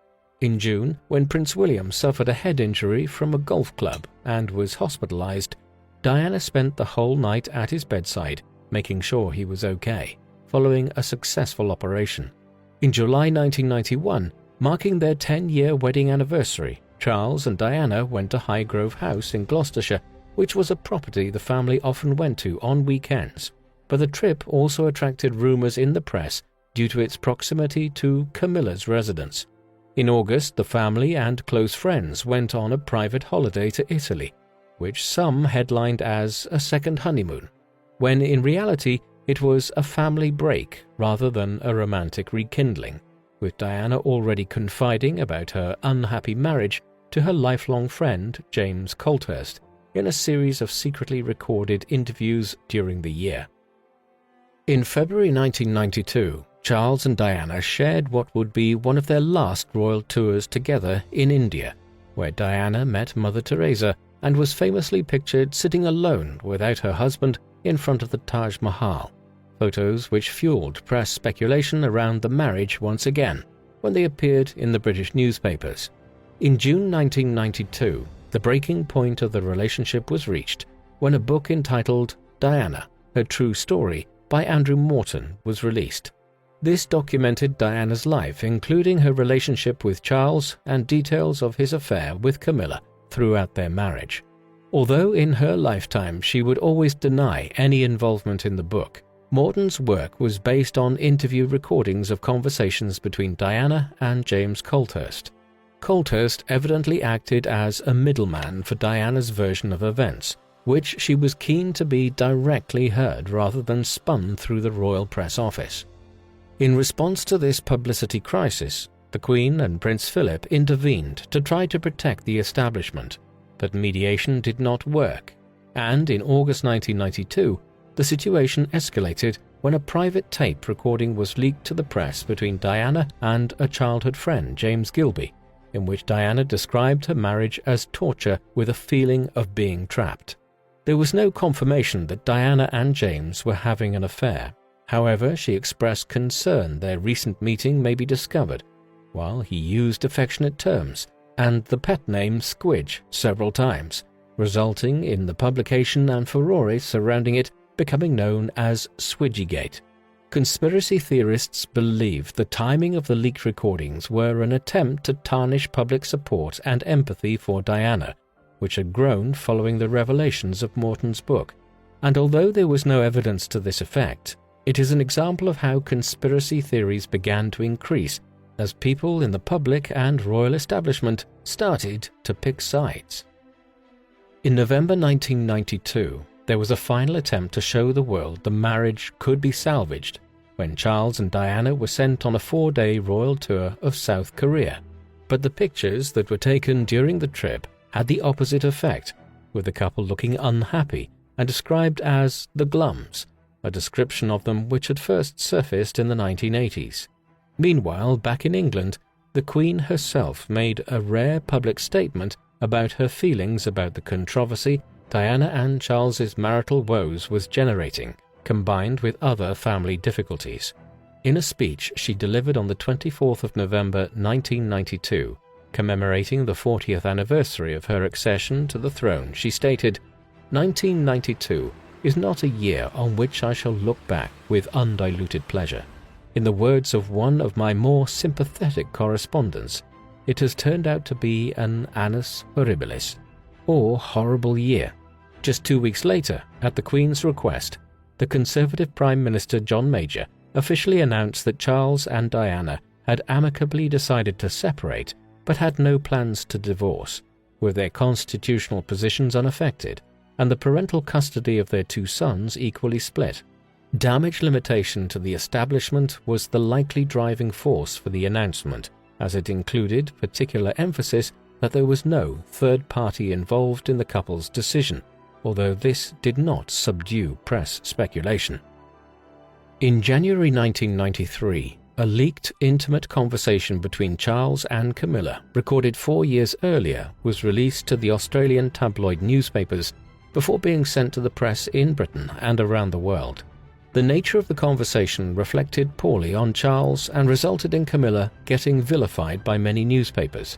In June, when Prince William suffered a head injury from a golf club and was hospitalized, Diana spent the whole night at his bedside, making sure he was okay, following a successful operation. In July 1991, marking their 10-year wedding anniversary, Charles and Diana went to Highgrove House in Gloucestershire, which was a property the family often went to on weekends. But the trip also attracted rumours in the press due to its proximity to Camilla's residence. In August, the family and close friends went on a private holiday to Italy, which some headlined as a second honeymoon, when in reality it was a family break rather than a romantic rekindling, with Diana already confiding about her unhappy marriage to her lifelong friend James Colthurst in a series of secretly recorded interviews during the year. In February 1992, Charles and Diana shared what would be one of their last royal tours together in India, where Diana met Mother Teresa and was famously pictured sitting alone without her husband in front of the Taj Mahal, photos which fueled press speculation around the marriage once again when they appeared in the British newspapers. In June 1992, the breaking point of the relationship was reached when a book entitled Diana, Her True Story by Andrew Morton was released. This documented Diana's life, including her relationship with Charles and details of his affair with Camilla throughout their marriage. Although in her lifetime she would always deny any involvement in the book, Morton's work was based on interview recordings of conversations between Diana and James Colthurst. Colthurst evidently acted as a middleman for Diana's version of events, which she was keen to be directly heard rather than spun through the royal press office. In response to this publicity crisis, the Queen and Prince Philip intervened to try to protect the establishment, but mediation did not work, and in August 1992, the situation escalated when a private tape recording was leaked to the press between Diana and a childhood friend, James Gilby, in which Diana described her marriage as torture with a feeling of being trapped. There was no confirmation that Diana and James were having an affair. However, she expressed concern their recent meeting may be discovered, while he used affectionate terms and the pet name Squidge several times, resulting in the publication and furore surrounding it becoming known as Swidgygate. Conspiracy theorists believe the timing of the leaked recordings were an attempt to tarnish public support and empathy for Diana, which had grown following the revelations of Morton's book. And although there was no evidence to this effect, it is an example of how conspiracy theories began to increase as people in the public and royal establishment started to pick sides. In November 1992, there was a final attempt to show the world the marriage could be salvaged when Charles and Diana were sent on a 4-day royal tour of South Korea. But the pictures that were taken during the trip had the opposite effect, with the couple looking unhappy and described as the Glums, a description of them which had first surfaced in the 1980s. Meanwhile, back in England, the Queen herself made a rare public statement about her feelings about the controversy Diana and Charles's marital woes was generating, combined with other family difficulties. In a speech she delivered on the 24th of November 1992, commemorating the 40th anniversary of her accession to the throne, she stated, "1992 is not a year on which I shall look back with undiluted pleasure. In the words of one of my more sympathetic correspondents, it has turned out to be an annus horribilis, or horrible year." Just 2 weeks later, at the Queen's request, the Conservative Prime Minister John Major officially announced that Charles and Diana had amicably decided to separate but had no plans to divorce, with their constitutional positions unaffected and the parental custody of their 2 sons equally split. Damage limitation to the establishment was the likely driving force for the announcement, as it included particular emphasis that there was no third party involved in the couple's decision, although this did not subdue press speculation. In January 1993, a leaked intimate conversation between Charles and Camilla, recorded 4 years earlier, was released to the Australian tabloid newspapers before being sent to the press in Britain and around the world. The nature of the conversation reflected poorly on Charles and resulted in Camilla getting vilified by many newspapers.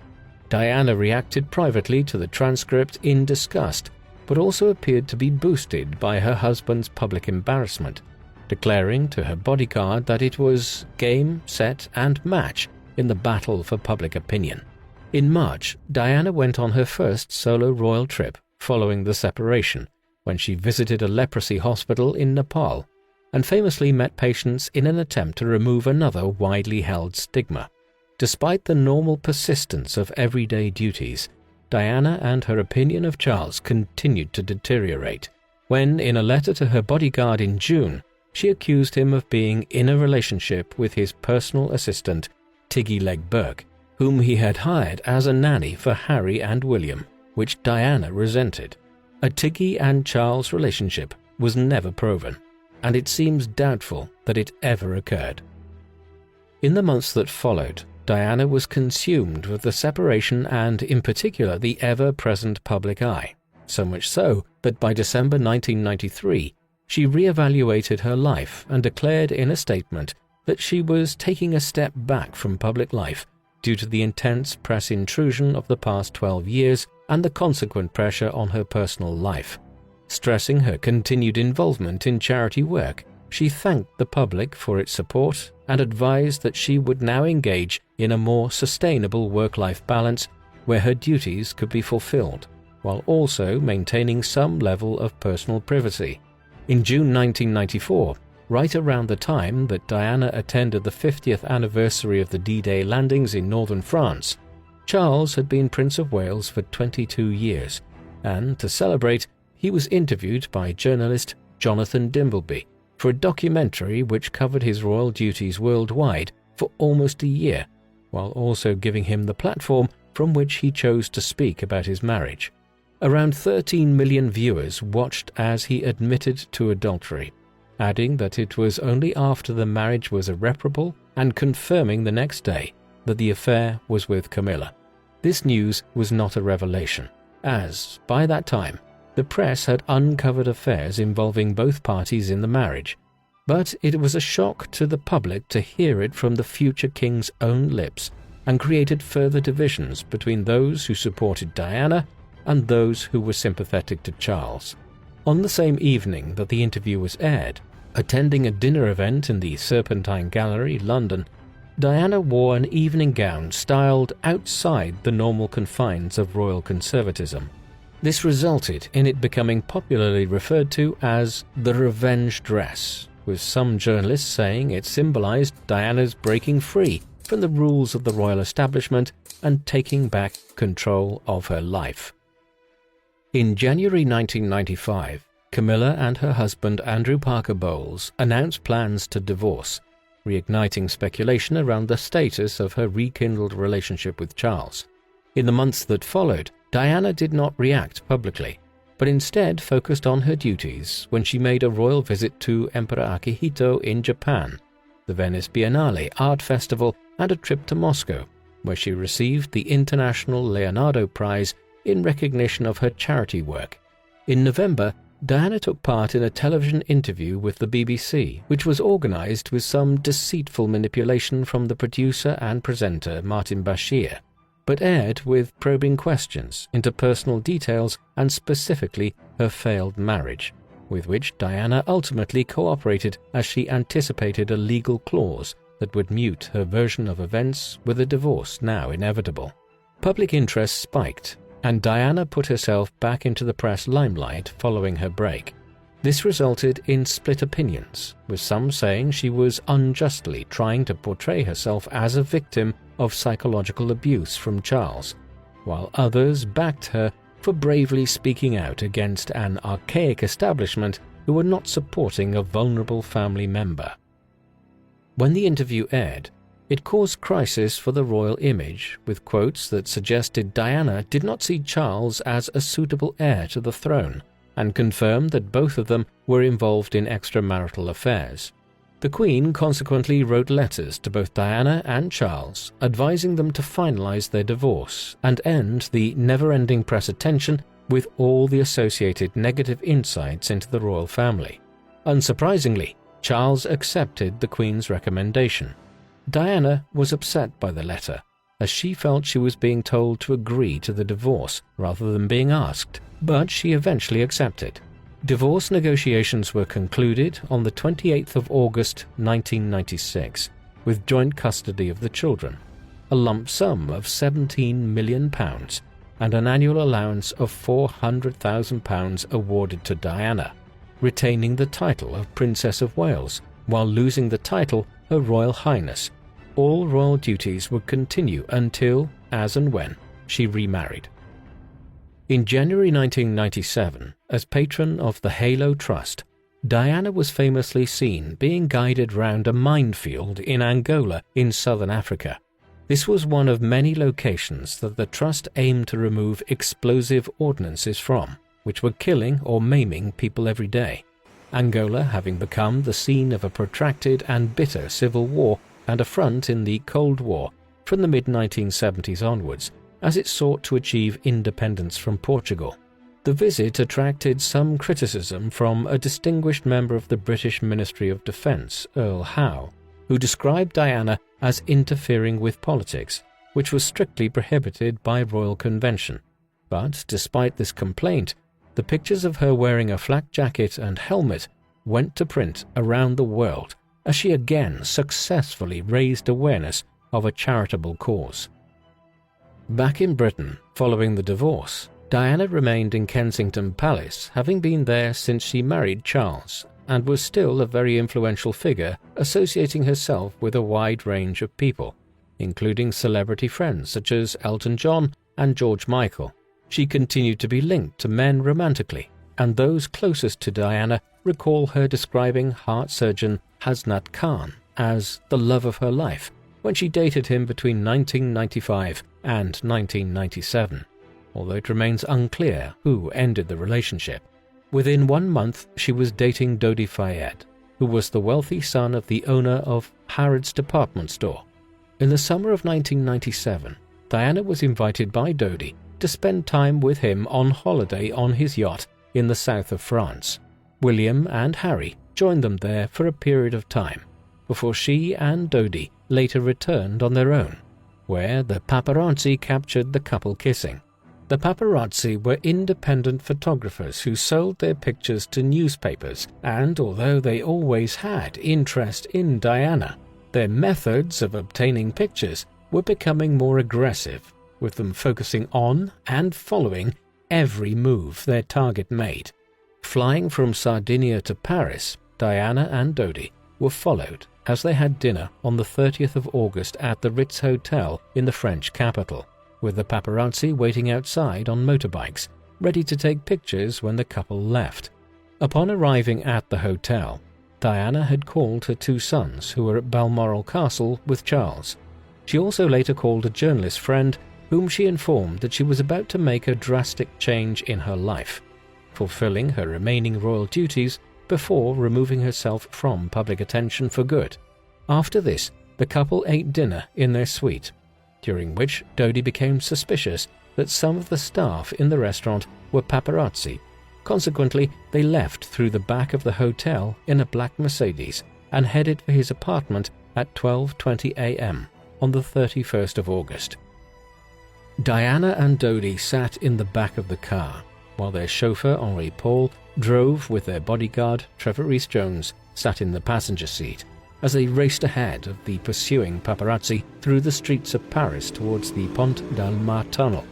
Diana reacted privately to the transcript in disgust, but also appeared to be boosted by her husband's public embarrassment, declaring to her bodyguard that it was game, set, and match in the battle for public opinion. In March, Diana went on her first solo royal trip following the separation, when she visited a leprosy hospital in Nepal and famously met patients in an attempt to remove another widely held stigma. Despite the normal persistence of everyday duties, Diana and her opinion of Charles continued to deteriorate, when, in a letter to her bodyguard in June, she accused him of being in a relationship with his personal assistant, Tiggy Leg Burke, whom he had hired as a nanny for Harry and William, which Diana resented. A Tiggy and Charles relationship was never proven, and it seems doubtful that it ever occurred. In the months that followed, Diana was consumed with the separation and, in particular, the ever-present public eye, so much so that by December 1993, she re-evaluated her life and declared in a statement that she was taking a step back from public life due to the intense press intrusion of the past 12 years and the consequent pressure on her personal life. Stressing her continued involvement in charity work, she thanked the public for its support and advised that she would now engage in a more sustainable work-life balance where her duties could be fulfilled, while also maintaining some level of personal privacy. In June 1994, right around the time that Diana attended the 50th anniversary of the D-Day landings in northern France, Charles had been Prince of Wales for 22 years, and to celebrate, he was interviewed by journalist Jonathan Dimbleby for a documentary which covered his royal duties worldwide for almost a year, while also giving him the platform from which he chose to speak about his marriage. Around 13 million viewers watched as he admitted to adultery, adding that it was only after the marriage was irreparable and confirming the next day that the affair was with Camilla. This news was not a revelation, as, by that time, the press had uncovered affairs involving both parties in the marriage, but it was a shock to the public to hear it from the future king's own lips and created further divisions between those who supported Diana and those who were sympathetic to Charles. On the same evening that the interview was aired, attending a dinner event in the Serpentine Gallery, London, Diana wore an evening gown styled outside the normal confines of royal conservatism. This resulted in it becoming popularly referred to as the revenge dress, with some journalists saying it symbolized Diana's breaking free from the rules of the royal establishment and taking back control of her life. In January 1995, Camilla and her husband Andrew Parker Bowles announced plans to divorce, reigniting speculation around the status of her rekindled relationship with Charles. In the months that followed, Diana did not react publicly, but instead focused on her duties when she made a royal visit to Emperor Akihito in Japan, the Venice Biennale Art Festival, and a trip to Moscow, where she received the International Leonardo Prize in recognition of her charity work. In November, Diana took part in a television interview with the BBC, which was organised with some deceitful manipulation from the producer and presenter Martin Bashir, but aired with probing questions into personal details and specifically her failed marriage, with which Diana ultimately cooperated as she anticipated a legal clause that would mute her version of events with a divorce now inevitable. Public interest spiked, and Diana put herself back into the press limelight following her break. This resulted in split opinions, with some saying she was unjustly trying to portray herself as a victim of psychological abuse from Charles, while others backed her for bravely speaking out against an archaic establishment who were not supporting a vulnerable family member. When the interview aired, it caused crisis for the royal image, with quotes that suggested Diana did not see Charles as a suitable heir to the throne, and confirmed that both of them were involved in extramarital affairs. The Queen consequently wrote letters to both Diana and Charles, advising them to finalize their divorce and end the never-ending press attention with all the associated negative insights into the royal family. Unsurprisingly, Charles accepted the Queen's recommendation. Diana was upset by the letter, as she felt she was being told to agree to the divorce rather than being asked, but she eventually accepted. Divorce negotiations were concluded on the 28th of August 1996, with joint custody of the children, a lump sum of £17 million, and an annual allowance of £400,000 awarded to Diana, retaining the title of Princess of Wales, while losing the title Her Royal Highness. All royal duties would continue until, as and when, she remarried. In January 1997, as patron of the Halo Trust, Diana was famously seen being guided round a minefield in Angola in southern Africa. This was one of many locations that the Trust aimed to remove explosive ordnances from, which were killing or maiming people every day. Angola having become the scene of a protracted and bitter civil war and a front in the Cold War from the mid-1970s onwards, as it sought to achieve independence from Portugal. The visit attracted some criticism from a distinguished member of the British Ministry of Defence, Earl Howe, who described Diana as interfering with politics, which was strictly prohibited by royal convention. But despite this complaint, the pictures of her wearing a flak jacket and helmet went to print around the world as she again successfully raised awareness of a charitable cause. Back in Britain, following the divorce, Diana remained in Kensington Palace, having been there since she married Charles, and was still a very influential figure, associating herself with a wide range of people, including celebrity friends such as Elton John and George Michael. She continued to be linked to men romantically, and those closest to Diana recall her describing heart surgeon Hasnat Khan as the love of her life when she dated him between 1995 and 1997, although it remains unclear who ended the relationship. Within 1 month, she was dating Dodi Fayed, who was the wealthy son of the owner of Harrods department store. In the summer of 1997, Diana was invited by Dodi to spend time with him on holiday on his yacht in the south of France. William and Harry joined them there for a period of time, before she and Dodi later returned on their own, where the paparazzi captured the couple kissing. The paparazzi were independent photographers who sold their pictures to newspapers, and although they always had interest in Diana, their methods of obtaining pictures were becoming more aggressive, with them focusing on and following every move their target made. Flying from Sardinia to Paris, Diana and Dodi were followed as they had dinner on the 30th of August at the Ritz Hotel in the French capital, with the paparazzi waiting outside on motorbikes, ready to take pictures when the couple left. Upon arriving at the hotel, Diana had called her 2 sons who were at Balmoral Castle with Charles. She also later called a journalist friend whom she informed that she was about to make a drastic change in her life. fulfilling her remaining royal duties before removing herself from public attention for good. After this, the couple ate dinner in their suite, during which Dodi became suspicious that some of the staff in the restaurant were paparazzi. Consequently, they left through the back of the hotel in a black Mercedes and headed for his apartment at 12:20 a.m. on the 31st of August. Diana and Dodi sat in the back of the car, while their chauffeur Henri Paul drove with their bodyguard Trevor Rees-Jones sat in the passenger seat as they raced ahead of the pursuing paparazzi through the streets of Paris towards the Pont d'Alma tunnel.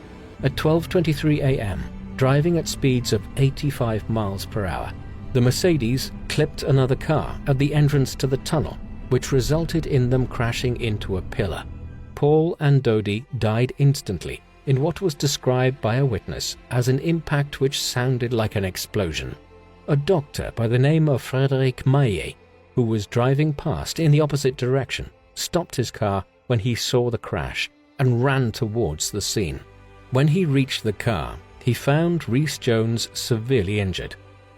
At 12:23 a.m., driving at speeds of 85 miles per hour, the Mercedes clipped another car at the entrance to the tunnel, which resulted in them crashing into a pillar. Paul and Dodi died instantly in what was described by a witness as an impact which sounded like an explosion. A doctor by the name of Frédéric Maillet, who was driving past in the opposite direction, stopped his car when he saw the crash and ran towards the scene. When he reached the car, he found Rees-Jones severely injured.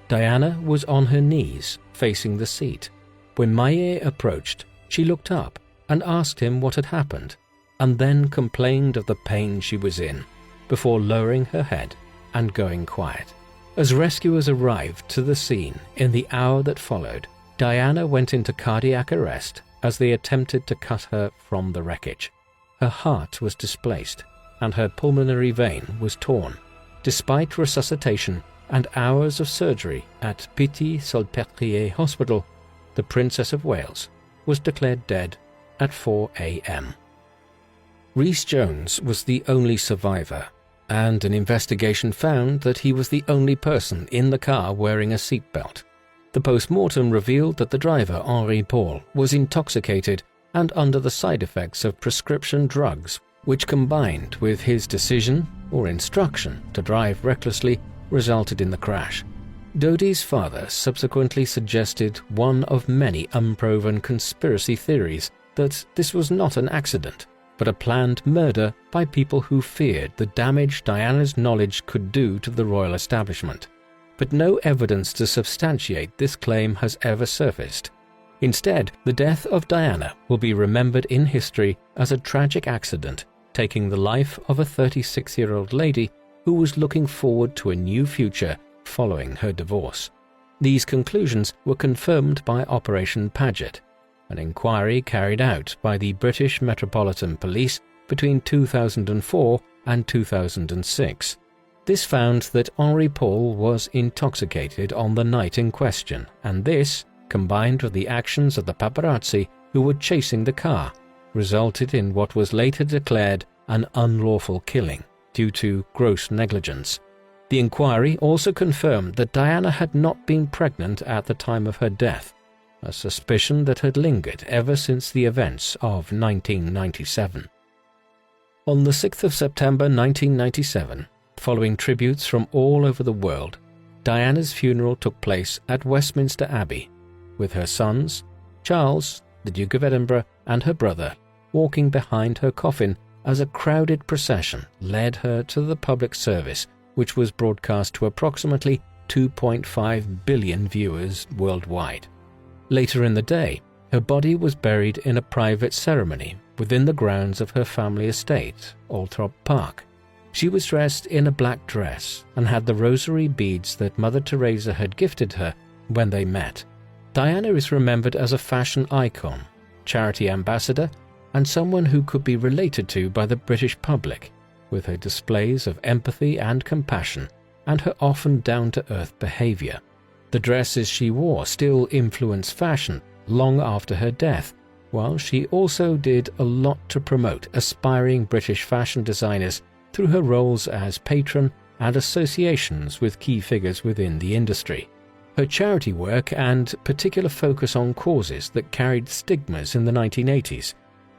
Diana was on her knees, facing the seat. When Maillet approached, she looked up and asked him what had happened, and then complained of the pain she was in, before lowering her head and going quiet. As rescuers arrived to the scene in the hour that followed, Diana went into cardiac arrest as they attempted to cut her from the wreckage. Her heart was displaced, and her pulmonary vein was torn. Despite resuscitation and hours of surgery at Piti-Salpêtrière Hospital, the Princess of Wales was declared dead at 4 a.m. Rees-Jones was the only survivor, and an investigation found that he was the only person in the car wearing a seatbelt. The post-mortem revealed that the driver, Henri Paul, was intoxicated and under the side effects of prescription drugs, which combined with his decision or instruction to drive recklessly resulted in the crash. Dodi's father subsequently suggested one of many unproven conspiracy theories that this was not an accident, but a planned murder by people who feared the damage Diana's knowledge could do to the royal establishment. But no evidence to substantiate this claim has ever surfaced. Instead, the death of Diana will be remembered in history as a tragic accident, taking the life of a 36-year-old lady who was looking forward to a new future following her divorce. These conclusions were confirmed by Operation Paget, an inquiry carried out by the British Metropolitan Police between 2004 and 2006. This found that Henri Paul was intoxicated on the night in question, and this, combined with the actions of the paparazzi who were chasing the car, resulted in what was later declared an unlawful killing due to gross negligence. The inquiry also confirmed that Diana had not been pregnant at the time of her death, a suspicion that had lingered ever since the events of 1997. On the 6th of September 1997, following tributes from all over the world, Diana's funeral took place at Westminster Abbey, with her sons, Charles, the Duke of Edinburgh, and her brother, walking behind her coffin as a crowded procession led her to the public service, which was broadcast to approximately 2.5 billion viewers worldwide. Later in the day, her body was buried in a private ceremony within the grounds of her family estate, Althorp Park. She was dressed in a black dress and had the rosary beads that Mother Teresa had gifted her when they met. Diana is remembered as a fashion icon, charity ambassador, and someone who could be related to by the British public, with her displays of empathy and compassion and her often down-to-earth behavior. The dresses she wore still influenced fashion long after her death, while she also did a lot to promote aspiring British fashion designers through her roles as patron and associations with key figures within the industry. Her charity work and particular focus on causes that carried stigmas in the 1980s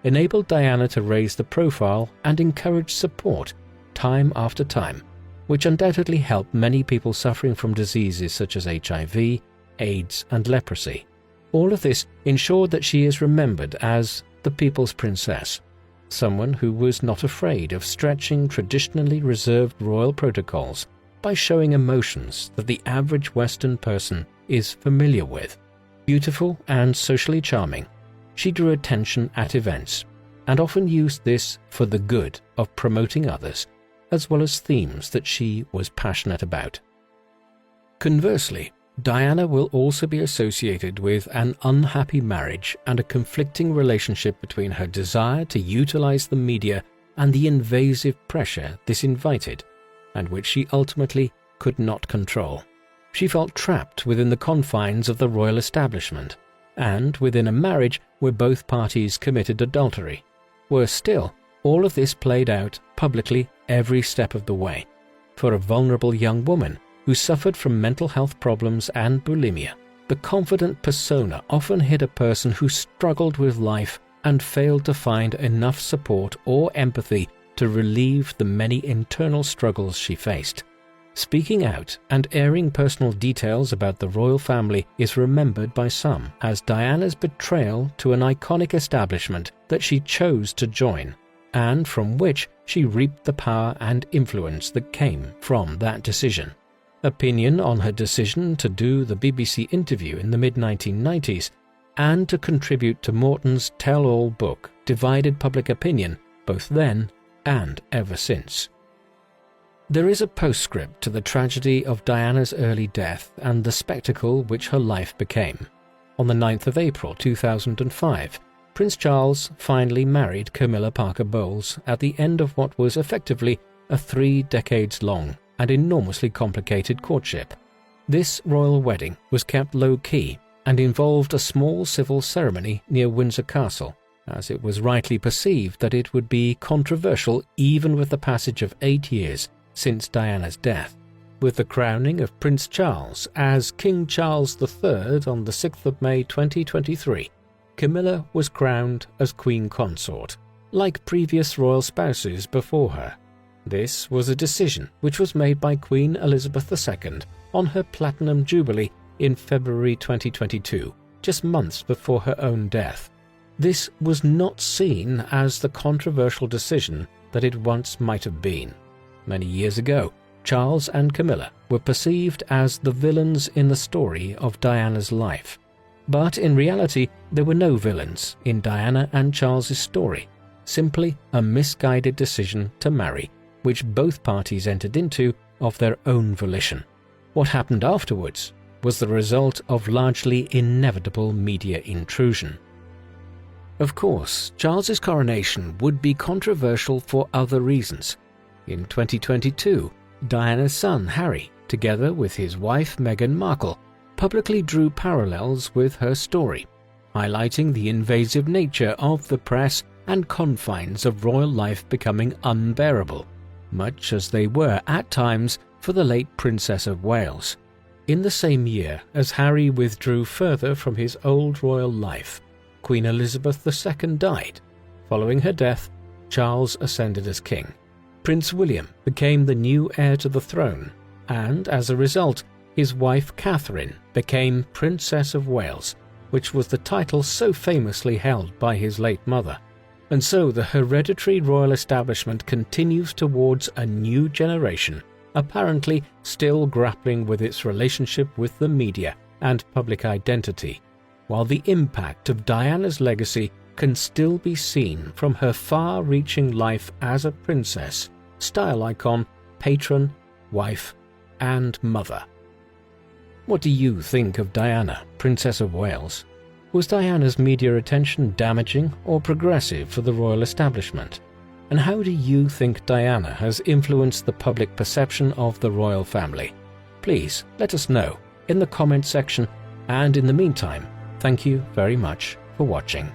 enabled Diana to raise the profile and encourage support time after time, which undoubtedly helped many people suffering from diseases such as HIV, AIDS, and leprosy. All of this ensured that she is remembered as the People's Princess, someone who was not afraid of stretching traditionally reserved royal protocols by showing emotions that the average Western person is familiar with. Beautiful and socially charming, she drew attention at events and often used this for the good of promoting others, as well as themes that she was passionate about. Conversely, Diana will also be associated with an unhappy marriage and a conflicting relationship between her desire to utilize the media and the invasive pressure this invited, and which she ultimately could not control. She felt trapped within the confines of the royal establishment, and within a marriage where both parties committed adultery. Worse still, all of this played out publicly every step of the way. For a vulnerable young woman who suffered from mental health problems and bulimia, the confident persona often hid a person who struggled with life and failed to find enough support or empathy to relieve the many internal struggles she faced. Speaking out and airing personal details about the royal family is remembered by some as Diana's betrayal to an iconic establishment that she chose to join, and from which she reaped the power and influence that came from that decision. Opinion on her decision to do the BBC interview in the mid-1990s and to contribute to Morton's tell-all book divided public opinion both then and ever since. There is a postscript to the tragedy of Diana's early death and the spectacle which her life became. On the 9th of April 2005, Prince Charles finally married Camilla Parker Bowles at the end of what was effectively a 3 decades-long and enormously complicated courtship. This royal wedding was kept low-key and involved a small civil ceremony near Windsor Castle, as it was rightly perceived that it would be controversial even with the passage of 8 years since Diana's death. With the crowning of Prince Charles as King Charles III on the 6th of May 2023, Camilla was crowned as Queen Consort, like previous royal spouses before her. This was a decision which was made by Queen Elizabeth II on her Platinum Jubilee in February 2022, just months before her own death. This was not seen as the controversial decision that it once might have been. Many years ago, Charles and Camilla were perceived as the villains in the story of Diana's life. But in reality, there were no villains in Diana and Charles's story, simply a misguided decision to marry, which both parties entered into of their own volition. What happened afterwards was the result of largely inevitable media intrusion. Of course, Charles's coronation would be controversial for other reasons. In 2022, Diana's son Harry, together with his wife Meghan Markle, publicly drew parallels with her story, highlighting the invasive nature of the press and confines of royal life becoming unbearable, much as they were at times for the late Princess of Wales. In the same year as Harry withdrew further from his old royal life, Queen Elizabeth II died. Following her death, Charles ascended as king. Prince William became the new heir to the throne, and as a result, his wife Catherine became Princess of Wales, which was the title so famously held by his late mother. And so the hereditary royal establishment continues towards a new generation, apparently still grappling with its relationship with the media and public identity, while the impact of Diana's legacy can still be seen from her far-reaching life as a princess, style icon, patron, wife, and mother. What do you think of Diana, Princess of Wales? Was Diana's media attention damaging or progressive for the royal establishment? And how do you think Diana has influenced the public perception of the royal family? Please let us know in the comment section, and in the meantime, thank you very much for watching.